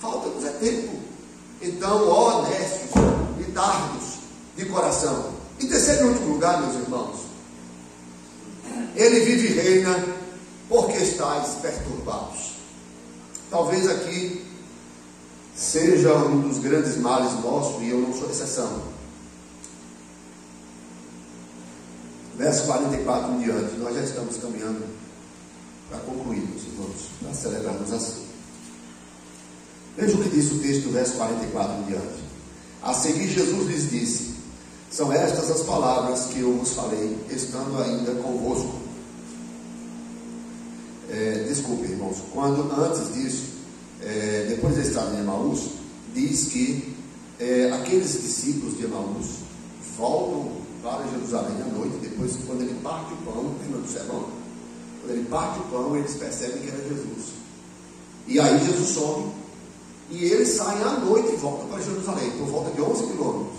Falta-nos é tempo. Então, ó nécios e tardos de coração. Em terceiro e último lugar, meus irmãos, ele vive e reina porque estáis perturbados. Talvez aqui seja um dos grandes males nossos, e eu não sou exceção. Verso 44 em diante, nós já estamos caminhando para concluir, meus irmãos, para celebrarmos a ceia. Veja o que diz o texto, verso 44 em diante. A seguir Jesus lhes disse: são estas as palavras que eu vos falei, estando ainda convosco. Desculpe, irmãos, quando antes disso, depois da estrada de Emaús, diz que aqueles discípulos de Emaús voltam para Jerusalém à noite. Depois, quando ele parte o pão, lembra do sermão? Quando ele parte o pão, eles percebem que era Jesus. E aí Jesus sobe, e eles saem à noite e voltam para Jerusalém, por volta de 11 quilômetros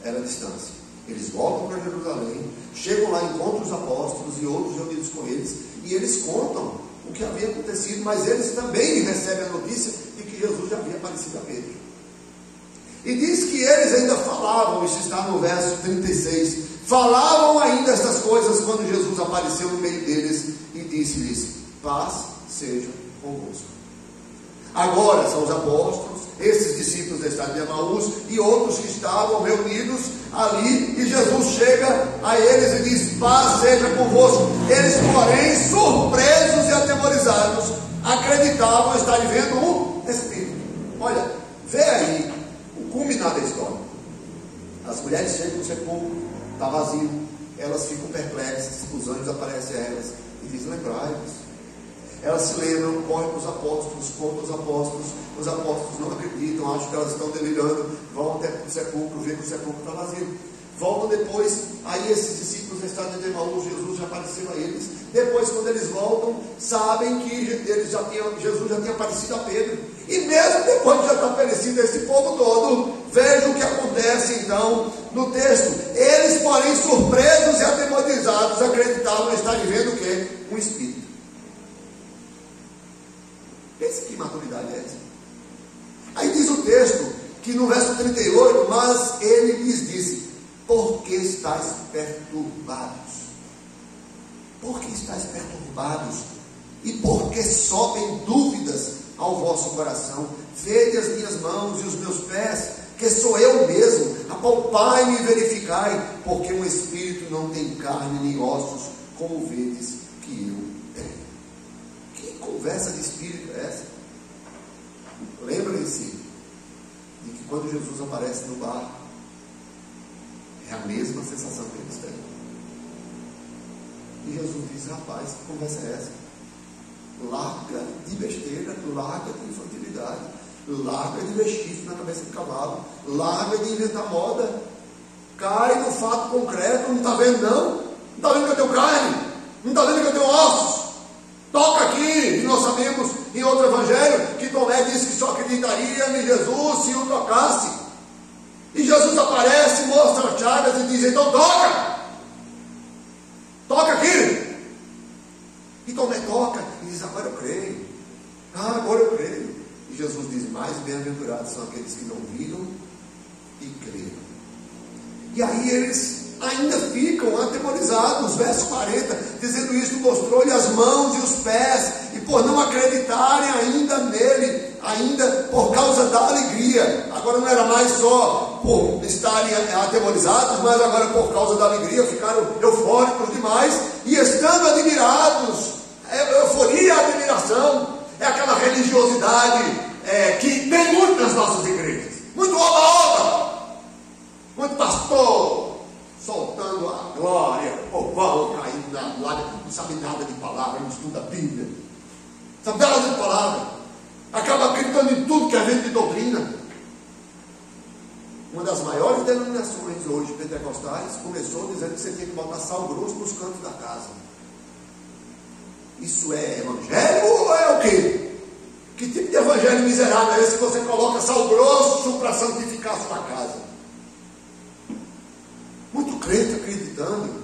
era a distância. Eles voltam para Jerusalém, chegam lá, encontram os apóstolos e outros reunidos com eles, e eles contam o que havia acontecido, mas eles também recebem a notícia de que Jesus já havia aparecido a Pedro. E diz que eles ainda falavam, isso está no verso 36, falavam ainda estas coisas quando Jesus apareceu no meio deles e disse-lhes: paz seja convosco. Agora são os apóstolos, esses discípulos da estrada de Emaús e outros que estavam reunidos ali, e Jesus chega a eles e diz: paz seja convosco. Eles, porém, surpresos e atemorizados, acreditavam estar vendo um Espírito. Olha, vê aí o culminar da história. As mulheres chegam no sepulcro, está vazio, elas ficam perplexas, os anjos aparecem a elas e dizem: lembrai-vos. Elas se lembram, correm para os apóstolos, contam os apóstolos não acreditam, acham que elas estão delirando, vão até o sepulcro, veem que o sepulcro está vazio. Voltam depois, aí esses discípulos da estrada de Emaús, Jesus já apareceu a eles. Depois, quando eles voltam, sabem que Jesus já tinha aparecido a Pedro. E mesmo depois de já estar aparecido a esse povo todo, veja o que acontece então no texto. Eles, porém, surpresos e atemorizados, acreditavam estar vendo o quê? Um Espírito. Pense que maturidade é essa. Aí diz o texto que no verso 38, mas ele lhes disse: por que estáis perturbados? Por que estáis perturbados? E por que sobem dúvidas ao vosso coração? Vede as minhas mãos e os meus pés, que sou eu mesmo. Apalpai-me e verificai, porque um espírito não tem carne nem ossos, como vedes que eu tenho. Que conversa de espírito é essa? Lembrem-se de que quando Jesus aparece no bar, é a mesma sensação que eles têm. E Jesus diz: rapaz, que conversa é essa? Larga de besteira, larga de infantilidade, larga de vestir na cabeça de cavalo, larga de inventar moda, cai no fato concreto. Não está vendo não? Não está vendo que eu tenho carne? Não está vendo que eu tenho ossos? Toca aqui. E nós sabemos em outro evangelho que Tomé disse que só acreditaria em Jesus se o tocasse. E Jesus aparece, mostra as chagas e diz: então toca! Toca aqui! E Tomé toca e diz: agora eu creio. Agora eu creio. E Jesus diz: mais bem-aventurados são aqueles que não viram e creram. E aí eles ainda ficam atemorizados. Verso 40, dizendo isso, mostrou-lhe as mãos e os pés, e por não acreditarem ainda nele, ainda por causa da alegria, agora não era mais só por estarem atemorizados, mas agora por causa da alegria, ficaram eufóricos demais, e estando admirados, euforia e admiração, é aquela religiosidade que tem muito nas nossas igrejas, muito oba-oba, muito pastor soltando a glória, o povão caindo na lágrima, não sabe nada de palavra, não estuda a Bíblia, sabe nada de palavra, acaba acreditando em tudo que é vento de doutrina. Uma das maiores denominações hoje pentecostais começou dizendo que você tem que botar sal grosso nos cantos da casa. Isso é evangelho ou é o quê? Que tipo de evangelho miserável é esse que você coloca sal grosso para santificar a sua casa? Muito crente acreditando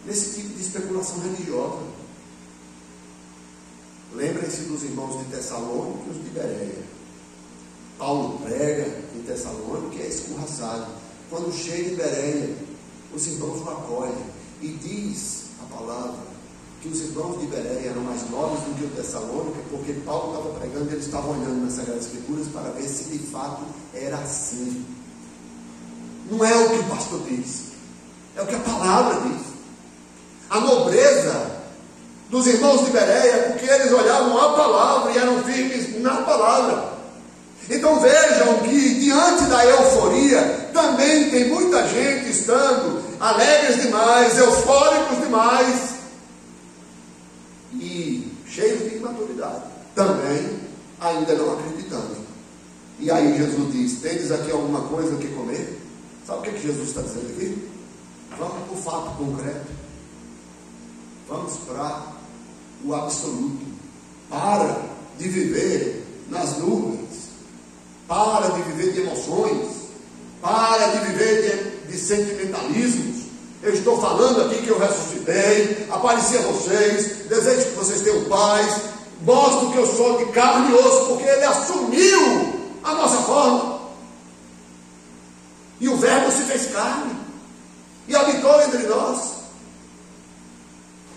nesse tipo de especulação religiosa. Lembrem-se dos irmãos de Tessalônica e os de Bereia. Paulo prega em Tessalônica e é escorraçado. Quando chega em Bereia, os irmãos o acolhem. E diz a palavra que os irmãos de Bereia eram mais nobres do que o Tessalônica, porque Paulo estava pregando e eles estavam olhando nas Sagradas Escrituras para ver se de fato era assim. Não é o que o pastor diz, é o que a palavra diz. A nobreza dos irmãos de Bereia, porque eles olhavam a palavra e eram firmes na palavra. Então vejam que diante da euforia também tem muita gente estando alegres demais, eufóricos demais e cheios de imaturidade, também ainda não acreditando. E aí Jesus diz: tendes aqui alguma coisa que comer? Sabe o que Jesus está dizendo aqui? Vamos para o fato concreto. Vamos para o absoluto. Para de viver nas nuvens. Para de viver de emoções. Para de viver de sentimentalismos. Eu estou falando aqui que eu ressuscitei, apareci a vocês, desejo que vocês tenham paz, mostro que eu sou de carne e osso, porque Ele assumiu a nossa forma. E o Verbo se fez carne e habitou entre nós.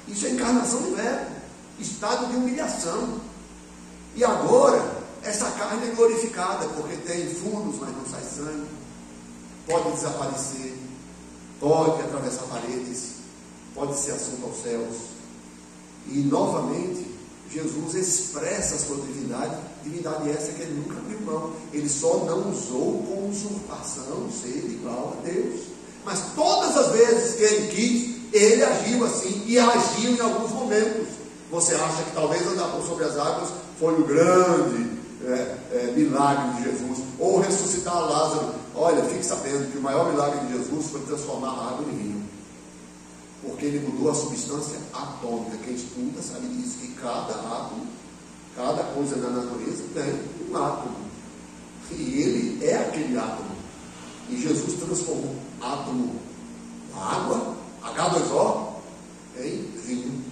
Isso é encarnação do Verbo, estado de humilhação. E agora, essa carne é glorificada, porque tem furos, mas não sai sangue. Pode desaparecer, pode atravessar paredes, pode ser assunto aos céus. E novamente, Jesus expressa a sua divindade essa que Ele nunca abriu mão. Ele só não usou com usurpação ser igual a Deus. Mas todas as vezes que Ele quis, Ele agiu assim, e agiu em alguns momentos. Você acha que talvez andar por sobre as águas foi o grande milagre de Jesus, ou ressuscitar Lázaro? Olha, fique sabendo que o maior milagre de Jesus foi transformar a água em vinho, porque Ele mudou a substância atômica. Quem estuda sabe disso, que cada átomo, cada coisa da natureza tem um átomo, e Ele é aquele átomo. E Jesus transformou átomo, água, H2O, em vinho.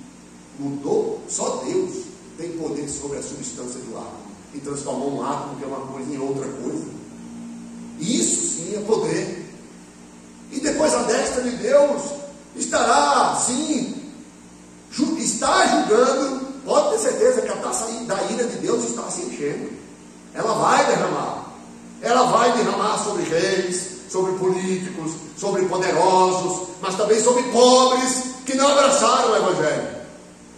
Mudou. Só Deus tem poder sobre a substância do átomo, e transformou um átomo que é uma coisa em outra coisa. Isso sim é poder. E depois a destra de Deus estará, sim, está julgando. Pode ter certeza que a taça da ira de Deus está se enchendo. Ela vai derramar. Ela vai derramar sobre reis, sobre políticos, sobre poderosos, mas também sobre pobres que não abraçaram o Evangelho.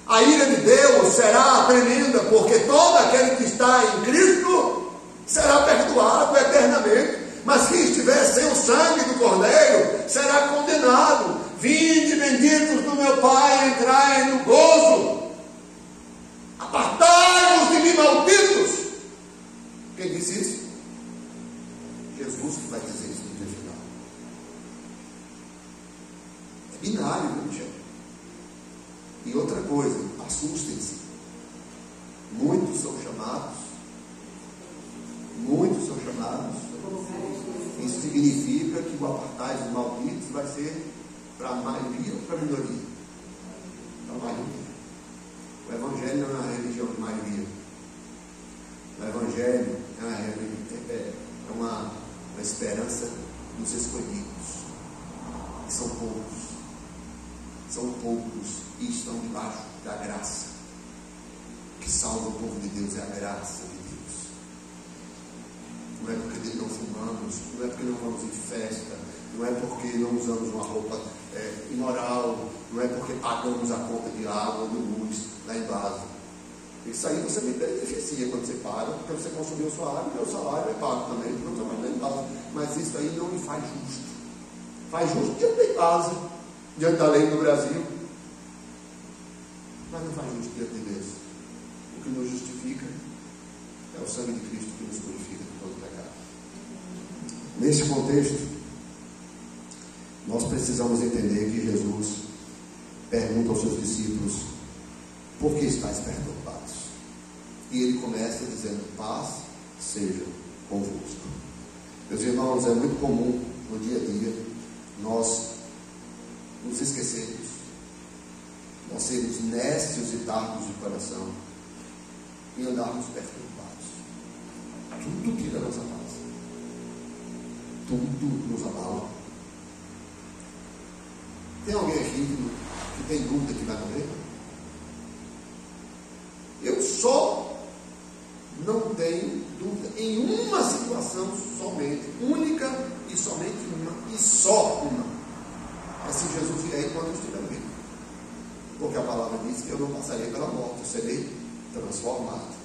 A ira de Deus será tremenda, porque todo aquele que está em Cristo será perdoado eternamente. Mas quem estiver sem o sangue do Cordeiro será condenado. Vinde, benditos do meu Pai, entrai no gozo. Apartai-vos de mim, malditos. Quem disse isso? Jesus que vai dizer isso no dia final. É binário, viu, gente? E outra coisa, assustem-se. Muitos são chamados. Muitos são chamados. Isso significa que o apartheid dos malditos vai ser para a maioria ou para a minoria? Para a maioria. O Evangelho não é uma religião de maioria. O Evangelho é uma esperança dos escolhidos. E são poucos. São poucos e estão debaixo da graça. O que salva o povo de Deus é a graça de Deus. Não é porque não fumamos, não é porque não vamos em festa, não é porque não usamos uma roupa imoral, não é porque pagamos a conta de água ou de luz lá em base. Isso aí você me beneficia quando você paga, porque você consumiu o salário, porque o salário é pago também, porque não trabalha lá em base. Mas isso aí não me faz justo. Faz justo diante da base, diante da lei no Brasil, mas não faz justo diante de Deus. O que nos justifica é o sangue de Cristo que nos purifica de todo pecado. Neste contexto, nós precisamos entender que Jesus pergunta aos seus discípulos: por que estáis perturbados? E ele começa dizendo: paz seja convosco. Meus irmãos, é muito comum no dia a dia nós nos esquecermos, nós sermos nécios e tardos de coração e andarmos perturbados. Tudo tira a nossa paz, tudo nos abala. Tem alguém aqui que tem dúvida que vai morrer? Eu só não tenho dúvida em uma situação somente, única e somente uma, e só uma. É se Jesus vier quando eu estiver vivo. Porque a palavra diz que eu não passarei pela morte, eu serei transformado.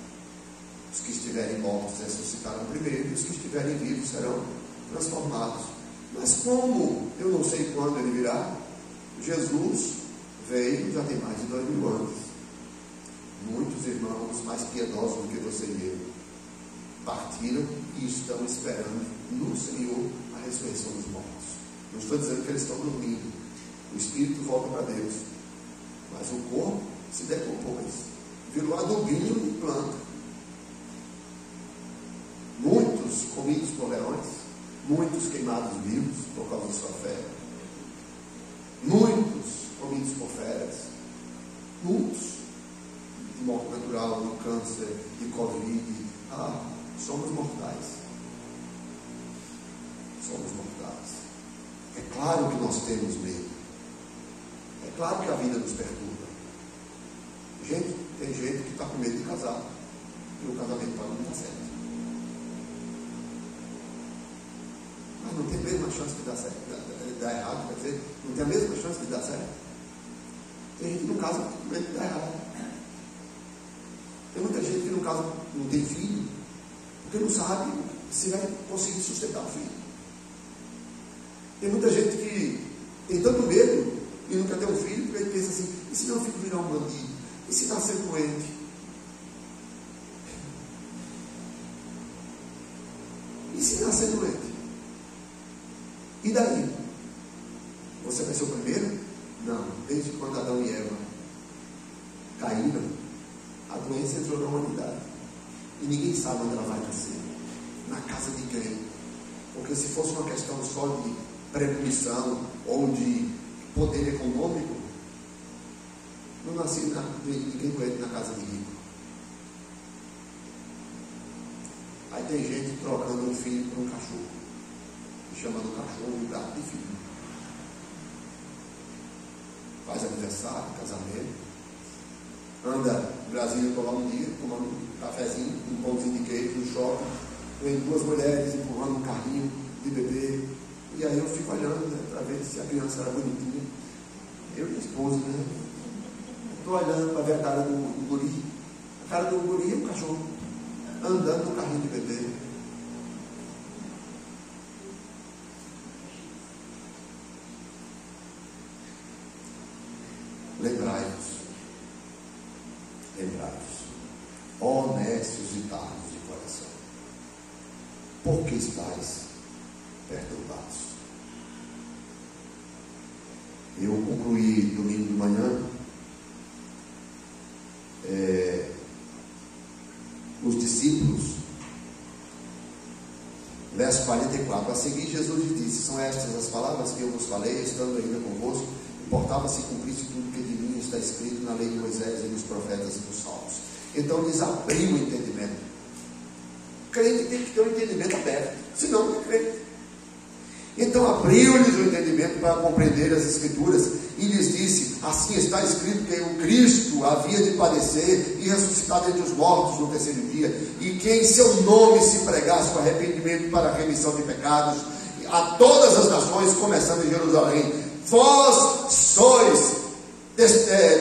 Os que estiverem mortos ressuscitarão primeiro, e os que estiverem vivos serão transformados. Mas como eu não sei quando ele virá, Jesus veio já tem mais de 2000 anos. Muitos irmãos mais piedosos do que você e eu partiram e estão esperando no Senhor a ressurreição dos mortos. Não estou dizendo que eles estão dormindo, O espírito volta para Deus, mas o corpo se decompôs, virou adubinho de planta. Muitos comidos por leões, muitos queimados vivos por causa da sua fé, muitos comidos por feras, muitos de morte natural, de câncer, de Covid. Somos mortais. Somos mortais. É claro que nós temos medo. É claro que a vida nos perturba. Tem gente que está com medo de casar, e o casamento pode não dar certo. Mas não tem a mesma chance de dar certo, de dar errado, quer dizer, não tem a mesma chance de dar certo. Tem gente que não casa com medo de dar errado. Tem muita gente que não casa, não tem filho, porque não sabe se vai conseguir sustentar o filho. Tem muita gente que tem tanto medo e não quer ter um filho, porque ele pensa assim: e se meu filho virar um bandido? E se nascer doente? E se nascer doente? E daí? Você vai ser o primeiro? Não. Desde quando Adão e Eva caíram, a doença entrou na humanidade. E ninguém sabe onde ela vai nascer. Na casa de quem? Porque se fosse uma questão só de premonição ou de poder econômico, não nascia ninguém doente na casa de rico. Aí tem gente trocando um filho por um cachorro, e chamando o cachorro um gato de filho. Faz aniversário, casamento, anda no Brasil tomar um dia, tomando um cafezinho, um pãozinho de queijo no shopping, vem duas mulheres empurrando um carrinho de bebê, e aí eu fico olhando, né, para ver se a criança era bonitinha. Eu e a esposa, né? Estou olhando para ver a cara do guri. A cara do guri é um cachorro andando no carrinho de bebê. Lembrai-vos, ó necios e tardos de coração, por que estáis perturbados? Eu concluí domingo de manhã os discípulos, verso 44. A seguir Jesus lhes disse: são estas as palavras que eu vos falei, estando ainda convosco, importava-se cumprisse tudo que de mim está escrito na lei de Moisés e nos profetas e nos salmos. Então lhes abriu o entendimento. O crente tem que ter o entendimento aberto, senão não é crente. Então abriu-lhes o entendimento para compreender as Escrituras e lhes disse: assim está escrito que o Cristo havia de padecer e ressuscitar dentre os mortos no terceiro dia, e que em seu nome se pregasse o arrependimento para a remissão de pecados a todas as nações, começando em Jerusalém. Vós sois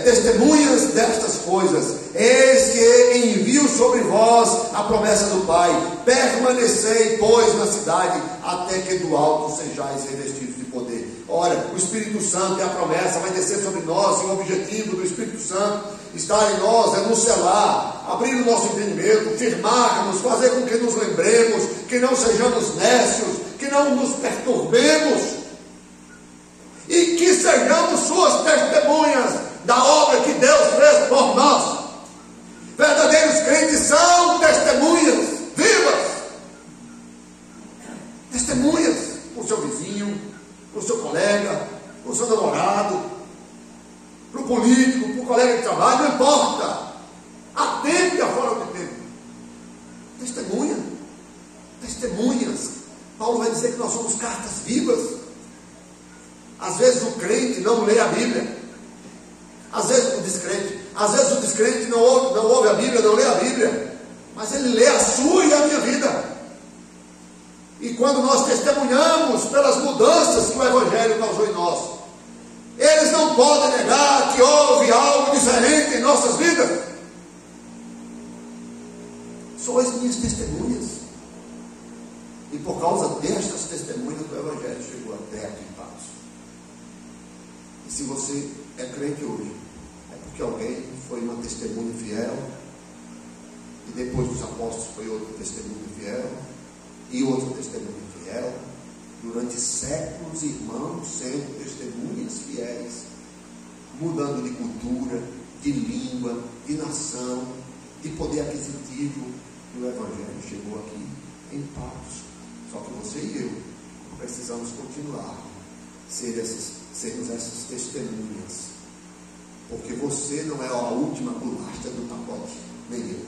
testemunhas destas coisas. Eis que envio sobre vós a promessa do Pai. Permanecei, pois, na cidade, até que do alto sejais revestidos de poder. Ora, o Espírito Santo é a promessa, vai descer sobre nós, e o objetivo do Espírito Santo estar em nós é nos selar, abrir o nosso entendimento, firmarmos, fazer com que nos lembremos, que não sejamos nécios, que não nos perturbemos, e que sejamos suas testemunhas da obra que Deus fez por nós. Verdadeiros crentes são testemunhas vivas, testemunhas para o seu vizinho, para o seu colega, para o seu namorado, para o político, para o colega de trabalho, não importa, há tempo e afora de tempo. Testemunhas. Paulo vai dizer que nós somos cartas vivas. Às vezes o crente não lê a Bíblia, às vezes o descrente não ouve a Bíblia, não lê a Bíblia, mas ele lê a sua e a minha vida. E quando nós testemunhamos pelas mudanças que o Evangelho causou em nós, eles não podem negar que houve algo diferente em nossas vidas. Sois minhas testemunhas, e por causa destas testemunhas o Evangelho chegou até aqui em paz. E se você é crente hoje, é porque alguém foi uma testemunha fiel, e depois dos apóstolos foi outro testemunho fiel, e outro testemunho fiel, durante séculos, irmãos, sendo testemunhas fiéis, mudando de cultura, de língua, de nação, de poder aquisitivo. E o Evangelho chegou aqui em Patos. Só que você e eu precisamos continuar sermos essas testemunhas, porque você não é a última bolacha do pacote, nem eu.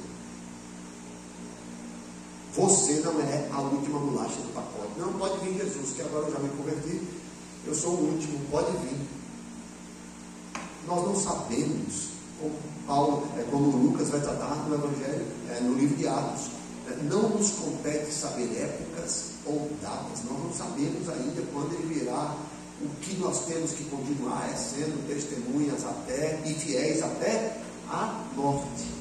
Você não é a última bolacha do pacote. Não, pode vir Jesus, que agora eu já me converti, eu sou o último, pode vir. Nós não sabemos, como Lucas vai tratar no Evangelho, no livro de Atos, não nos compete saber épocas ou datas. Nós não sabemos ainda quando ele virá. O que nós temos que continuar é sendo testemunhas até e fiéis até a morte.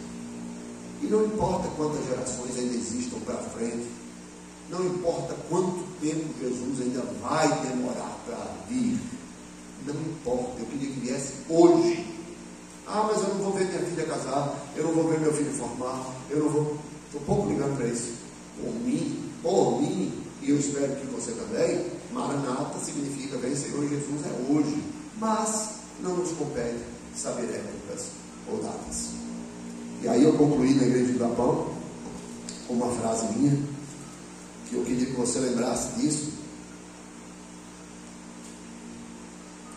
E não importa quantas gerações ainda existam para frente, não importa quanto tempo Jesus ainda vai demorar para vir, não importa. Eu queria que viesse hoje. Ah, mas eu não vou ver minha filha casar, eu não vou ver meu filho formar, eu não vou. Estou pouco ligando para isso. Por mim, e eu espero que você também, Maranata significa vem Senhor Jesus é hoje. Mas não nos compete saber épocas ou datas. E aí eu concluí na igreja do Japão com uma frase minha, que eu queria que você lembrasse disso,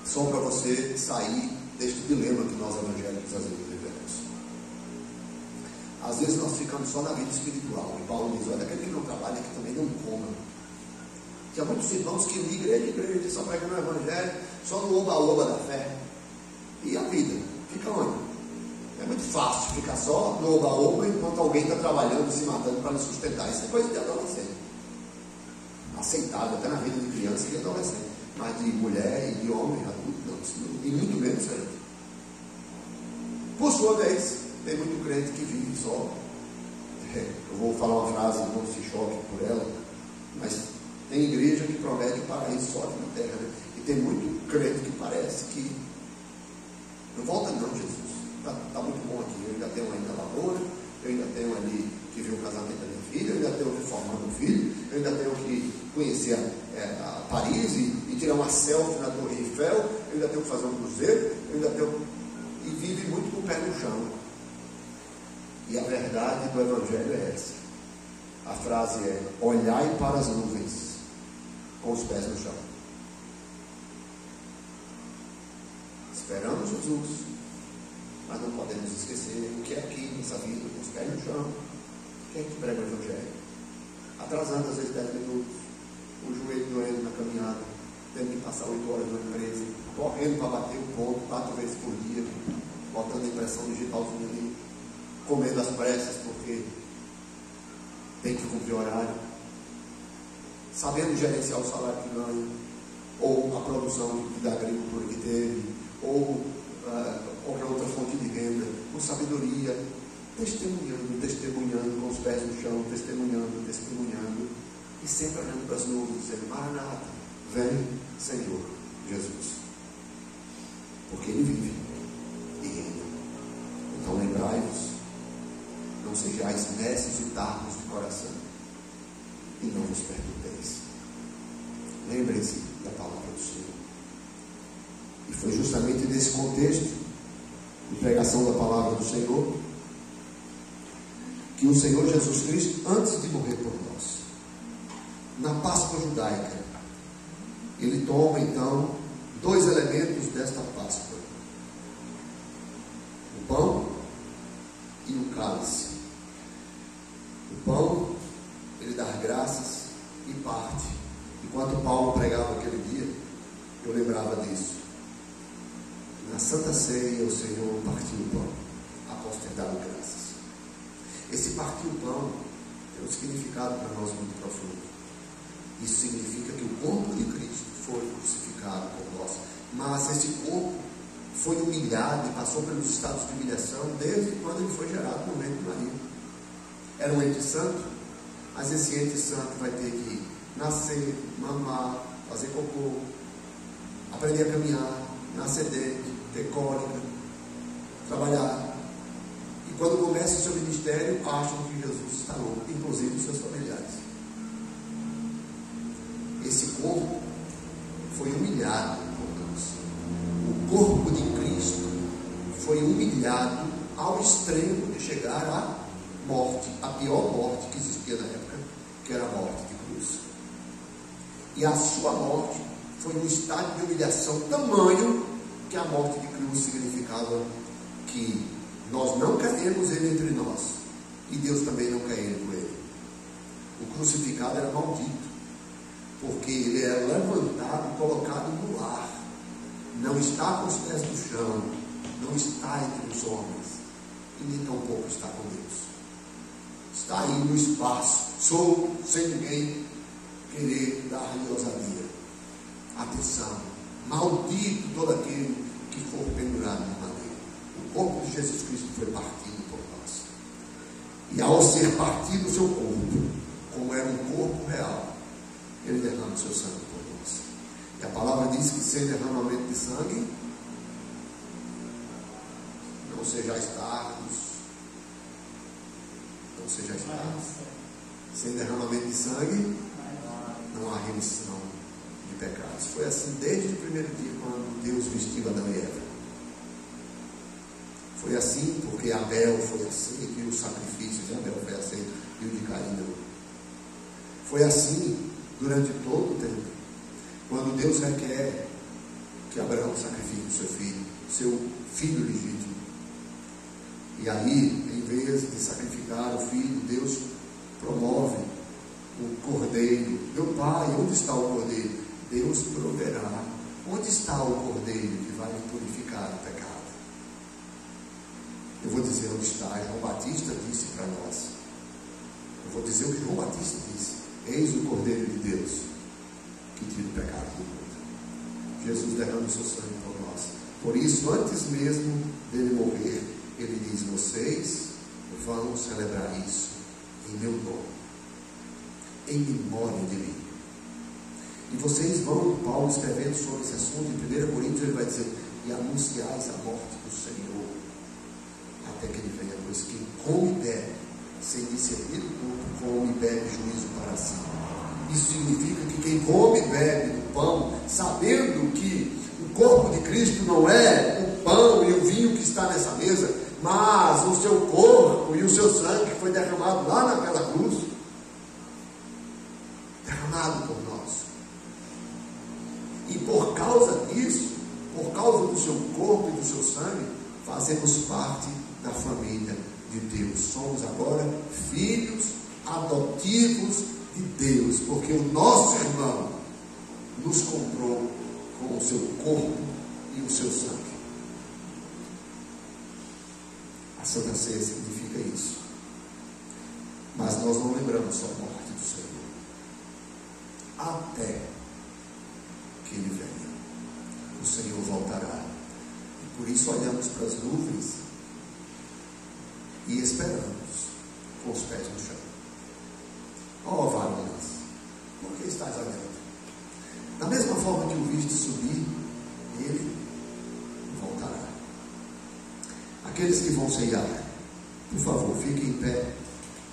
só para você sair deste dilema que nós evangélicos às vezes vivemos. Às vezes nós ficamos só na vida espiritual, e Paulo diz, olha, aquele que não trabalha, que também não coma. Tinha muitos irmãos que iam de igreja em igreja, só pregando o evangelho, só no oba-oba da fé. E a vida? Fica onde? É muito fácil ficar só no oba-oba enquanto alguém está trabalhando, se matando para nos sustentar. Isso é coisa de adolescente. Aceitável até na vida de criança e de adolescente. Mas de mulher e de homem, adulto, não. E muito menos certo. Por sua vez, tem muito crente que vive só. Eu vou falar uma frase, não se choque por ela, mas tem igreja que promete o paraíso só aqui na terra, né? E tem muito crente que parece que não volta não, Jesus. Está muito bom aqui. Eu ainda tenho ainda lavoura, eu ainda tenho ali que ver o casamento da minha filha, eu ainda tenho que formar meu filho, eu ainda tenho que conhecer a Paris e tirar uma selfie na Torre Eiffel, eu ainda tenho que fazer um cruzeiro, eu ainda tenho. E vive muito com o pé no chão. E a verdade do Evangelho é essa. A frase é: olhai para as nuvens com os pés no chão. Esperamos Jesus, mas não podemos esquecer o que é aqui nessa vida, com os pés no chão. Quem é que prega o Evangelho? Atrasando às vezes 10 minutos, o joelho doendo na caminhada, tendo que passar 8 horas numa empresa, correndo para bater o ponto 4 vezes por dia, botando a impressão digitalzinha ali, comendo às pressas porque tem que cumprir horário, sabendo gerenciar o salário que ganha, ou a produção da agricultura que teve, ou qualquer outra fonte de renda, com sabedoria, testemunhando com os pés no chão, testemunhando, e sempre olhando para as nuvens, dizendo: Maranata, vem Senhor Jesus, porque Ele vive e reina. Então lembrai-vos, não sejais necios e tardos de coração, e não vos perturbeis. Lembrem-se da palavra do Senhor. E foi justamente nesse contexto de pregação da palavra do Senhor que o Senhor Jesus Cristo, antes de morrer por nós, na Páscoa judaica, Ele toma então 2 elementos desta Páscoa: o pão e o cálice. O pão, Ele dá graças e parte. Enquanto Paulo pregava aquele dia, eu lembrava disso. Na Santa Ceia, o Senhor partiu o pão após ter dado graças. Esse partir o pão tem um significado para nós muito profundo. Isso significa que o corpo de Cristo foi crucificado por nós, mas esse corpo foi humilhado e passou pelos estados de humilhação desde quando ele foi gerado no ventre de Maria. Era um ente santo, mas esse ente santo vai ter que nascer, mamar, fazer cocô, aprender a caminhar, nascer dente, ter cólica, trabalhar. E quando começa o seu ministério, acham que Jesus está louco, inclusive os seus familiares. Esse corpo foi humilhado por nós. O corpo de Cristo foi humilhado ao extremo de chegar à morte, a pior morte que existia na época, que era a morte de cruz. E a sua morte foi um estado de humilhação tamanho que a morte de cruz significava que nós não queremos ele entre nós, e Deus também não quer ele com ele. O crucificado era maldito, porque ele era levantado e colocado no ar, não está com os pés no chão, não está entre os homens, e nem tampouco está com Deus. Está aí no espaço, solto, sem ninguém querer dar-lhe ousadia. Atenção, maldito todo aquele que for pendurado na madeira. O corpo de Jesus Cristo foi partido por nós. E ao ser partido o seu corpo, como era um corpo real, ele derrama o seu sangue por nós. E a palavra diz que sem derramamento de sangue, não sejais tardos. Não sejais tardos. Sem derramamento de sangue, não há remissão de pecados. Foi assim desde o primeiro dia, quando Deus vestiu Adão e Eva. Foi assim porque Abel foi aceito, e o sacrifício de Abel foi aceito, e o de Caim não. Foi assim durante todo o tempo. Quando Deus requer que Abraão sacrifique o seu filho legítimo. E aí, em vez de sacrificar o filho, Deus promove o cordeiro. Meu pai, onde está o cordeiro? Deus proverá. Onde está o cordeiro que vai purificar o pecado? Eu vou dizer onde está. João Batista disse para nós. Eu vou dizer o que João Batista disse. Eis o cordeiro de Deus que tira o pecado do mundo. Jesus derrama o seu sangue por nós. Por isso, antes mesmo dele morrer, ele diz: vocês vão celebrar isso em meu nome, em memória de mim. E vocês vão, Paulo escrevendo sobre esse assunto em 1 Coríntios, ele vai dizer: e anunciais a morte do Senhor até que ele venha, pois quem come e bebe sem discernir o corpo, come e bebe juízo para si. Isso significa que quem come e bebe o pão, sabendo que o corpo de Cristo não é o pão e o vinho que está nessa mesa, mas o seu corpo e o seu sangue que foi derramado lá naquela cruz, derramado por nós. E por causa disso, por causa do seu corpo e do seu sangue, fazemos parte da família de Deus. Somos agora filhos adotivos de Deus, porque o nosso irmão nos comprou com o seu corpo e o seu sangue. A Santa Ceia significa isso. Mas nós não lembramos só a morte do Senhor, até que Ele venha. O Senhor voltará. E por isso olhamos para as nuvens e esperamos com os pés no chão. Ó varões, por que estás olhando? Da mesma forma que o viste subir, ele voltará. Aqueles que vão ceiar, por favor, fiquem em pé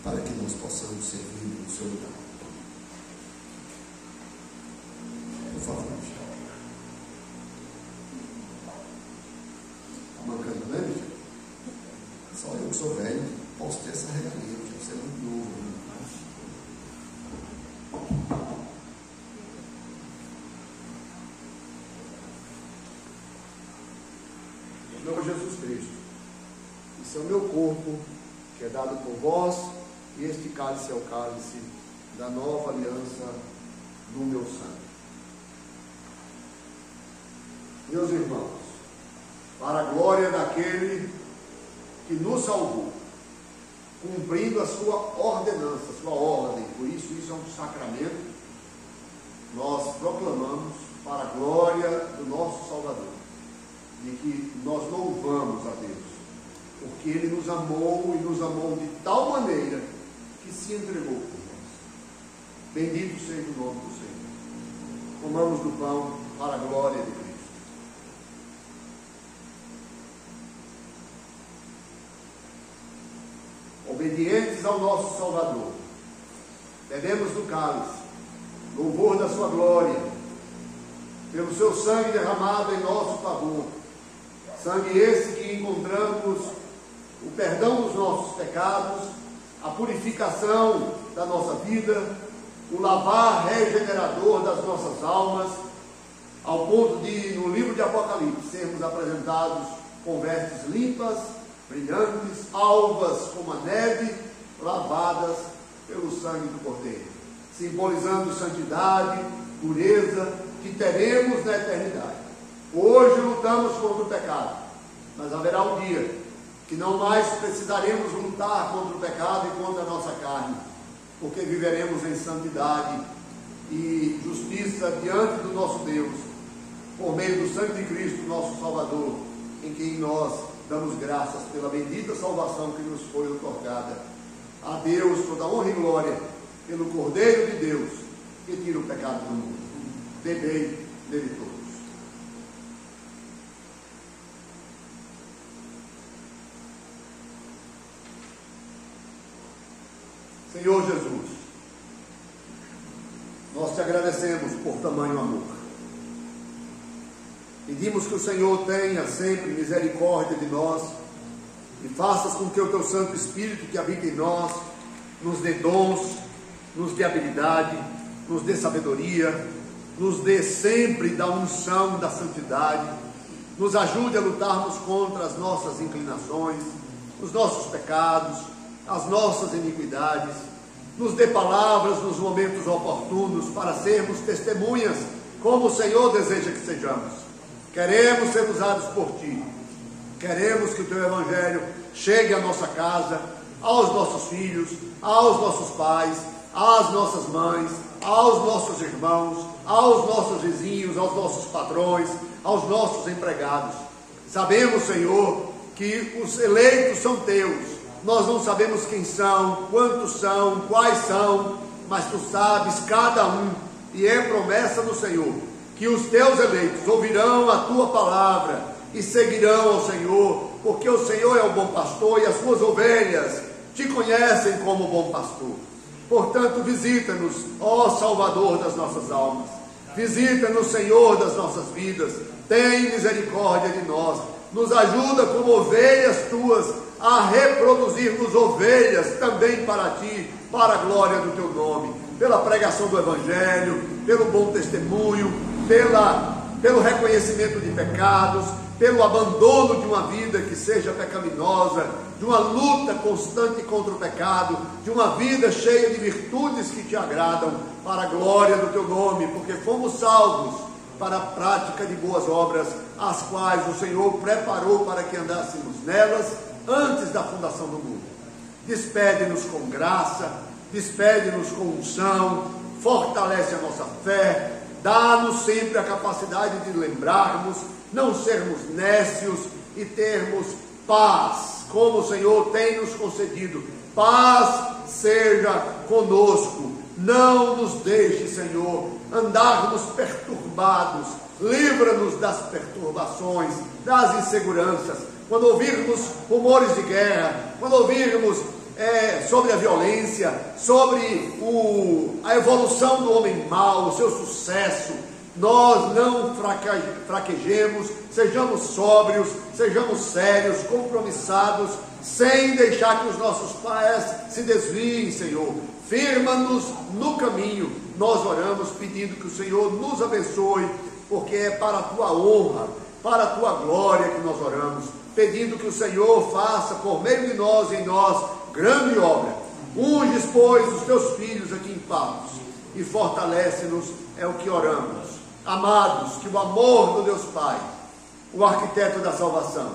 para que nós possamos servir no seu lugar. Por favor. Está mancando, né, Michel? Só eu que sou velho posso ter essa regalia. Você é muito novo, né? Senhor Jesus Cristo, esse é o meu corpo que é dado por vós, e este cálice é o cálice da nova aliança no meu sangue. Meus irmãos, para a glória daquele que nos salvou, cumprindo a sua ordenança, a sua ordem, por isso é um sacramento, nós proclamamos para a glória do nosso Salvador, de que nós louvamos a Deus, porque Ele nos amou e nos amou de tal maneira que se entregou por nós. Bendito seja o nome do Senhor. Comamos do pão para a glória de Cristo. Obedientes ao nosso Salvador, bebemos do cálice louvor da sua glória, pelo seu sangue derramado em nosso favor. Sangue esse que encontramos o perdão dos nossos pecados, a purificação da nossa vida, o lavar regenerador das nossas almas, ao ponto de, no livro de Apocalipse, sermos apresentados com vestes limpas, brilhantes, alvas como a neve, lavadas pelo sangue do Cordeiro, simbolizando santidade, pureza, que teremos na eternidade. Hoje lutamos contra o pecado, mas haverá um dia que não mais precisaremos lutar contra o pecado e contra a nossa carne, porque viveremos em santidade e justiça diante do nosso Deus, por meio do sangue de Cristo, nosso Salvador, em quem nós damos graças pela bendita salvação que nos foi otorgada. A Deus toda honra e glória, pelo Cordeiro de Deus, que tira o pecado do mundo. Bebei dele todos. Senhor Jesus, nós te agradecemos por tamanho amor. Pedimos que o Senhor tenha sempre misericórdia de nós e faças com que o teu Santo Espírito que habita em nós nos dê dons, nos dê habilidade, nos dê sabedoria, nos dê sempre da unção da santidade, nos ajude a lutarmos contra as nossas inclinações, os nossos pecados, as nossas iniquidades, nos dê palavras nos momentos oportunos para sermos testemunhas como o Senhor deseja que sejamos. Queremos ser usados por Ti, queremos que o Teu Evangelho chegue à nossa casa, aos nossos filhos, aos nossos pais, às nossas mães, aos nossos irmãos, aos nossos vizinhos, aos nossos patrões, aos nossos empregados. Sabemos, Senhor, que os eleitos são Teus. Nós não sabemos quem são, quantos são, quais são, mas Tu sabes cada um, e é promessa do Senhor que os Teus eleitos ouvirão a Tua palavra e seguirão ao Senhor, porque o Senhor é o bom pastor e as Suas ovelhas Te conhecem como bom pastor. Portanto, visita-nos, ó Salvador das nossas almas, visita-nos, Senhor das nossas vidas, tem misericórdia de nós, nos ajuda como ovelhas Tuas a reproduzirmos ovelhas também para Ti, para a glória do Teu nome, pela pregação do Evangelho, pelo bom testemunho, pelo reconhecimento de pecados, pelo abandono de uma vida que seja pecaminosa, de uma luta constante contra o pecado, de uma vida cheia de virtudes que Te agradam, para a glória do Teu nome, porque fomos salvos para a prática de boas obras, as quais o Senhor preparou para que andássemos nelas antes da fundação do mundo. Despede-nos com graça, despede-nos com unção, fortalece a nossa fé, dá-nos sempre a capacidade de lembrarmos, não sermos nécios e termos paz, como o Senhor tem nos concedido. Paz seja conosco, não nos deixe, Senhor, andarmos perturbados, livra-nos das perturbações, das inseguranças. Quando ouvirmos rumores de guerra, quando ouvirmos sobre a violência, sobre a evolução do homem mau, o seu sucesso, nós não fraquejemos, sejamos sóbrios, sejamos sérios, compromissados, sem deixar que os nossos pés se desviem, Senhor. Firma-nos no caminho. Nós oramos pedindo que o Senhor nos abençoe, porque é para a Tua honra, para a Tua glória que nós oramos, pedindo que o Senhor faça por meio de nós e em nós grande obra. Unges, pois, os Teus filhos aqui em Patos e fortalece-nos, é o que oramos. Amados, que o amor do Deus Pai, o arquiteto da salvação,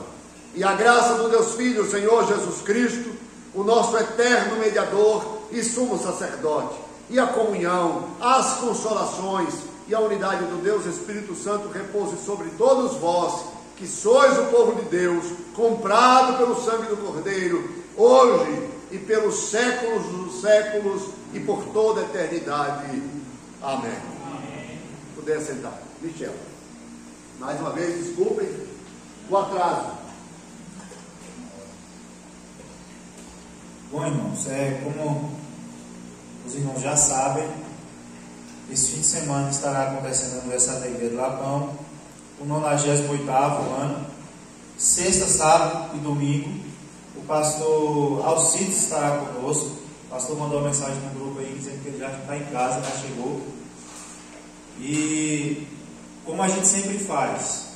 e a graça do Deus Filho, o Senhor Jesus Cristo, o nosso eterno mediador e sumo sacerdote, e a comunhão, as consolações e a unidade do Deus Espírito Santo repouse sobre todos vós, que sois o povo de Deus, comprado pelo sangue do Cordeiro, hoje e pelos séculos dos séculos e por toda a eternidade. Amém. Puder sentar. Michel, mais uma vez, desculpem o atraso. Bom, irmãos, como os irmãos já sabem, Esse fim de semana estará acontecendo o aniversário da Igreja do Lapão, o 98º ano, sexta, sábado e domingo. O pastor Alcides estará conosco. O pastor mandou uma mensagem no grupo aí dizendo que ele já está em casa, já chegou. E como a gente sempre faz,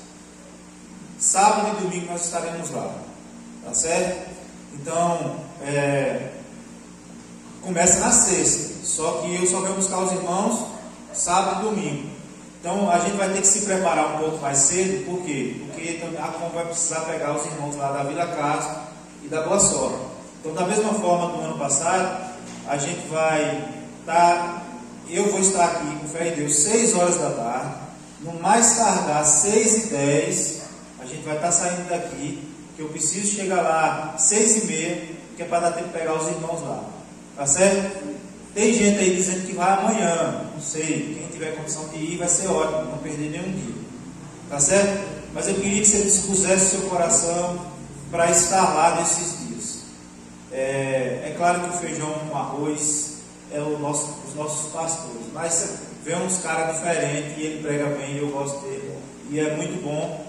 sábado e domingo nós estaremos lá, tá certo? Então, começa na sexta, só que eu só venho buscar os irmãos sábado e domingo. Então a gente vai ter que se preparar um pouco mais cedo. Por quê? Porque a Tom vai precisar pegar os irmãos lá da Vila Castro e da Boa Sorte. Então, da mesma forma do ano passado, a gente vai estar, eu vou estar aqui com fé em Deus 6 horas da tarde, no mais tardar 6h10, a gente vai estar saindo daqui, que eu preciso chegar lá 6h30, que é para dar tempo de pegar os irmãos lá, tá certo? Tem gente aí dizendo que vai amanhã, não sei, quem tiver condição de ir vai ser ótimo, não perder nenhum dia, tá certo? Mas eu queria que você dispusesse o seu coração para estar lá nesses dias. É claro que o feijão com arroz é os nossos pastores, mas vem uns caras diferentes e ele prega bem e eu gosto dele, e é muito bom,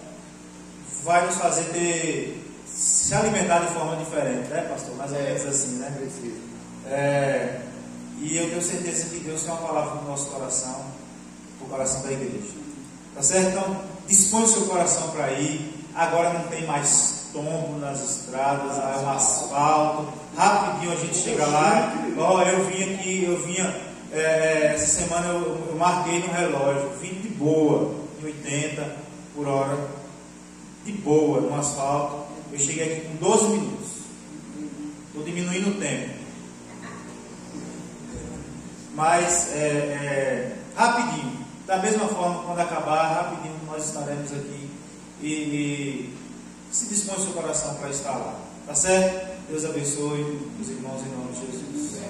vai nos fazer se alimentar de forma diferente, né, pastor? Mais ou menos assim, né? E eu tenho certeza que Deus tem uma palavra no nosso coração, no coração da igreja, tá certo? Então, dispõe o seu coração para ir. Agora não tem mais tombo nas estradas, é um asfalto, rapidinho a gente chega lá. Eu vinha essa semana eu marquei no relógio, vim de boa, em 80 por hora, de boa, no asfalto. Eu cheguei aqui com 12 minutos, estou diminuindo o tempo, mas rapidinho, da mesma forma, quando acabar, rapidinho nós estaremos aqui e se dispõe o seu coração para estar lá, tá certo? Deus abençoe os irmãos em nome de Jesus.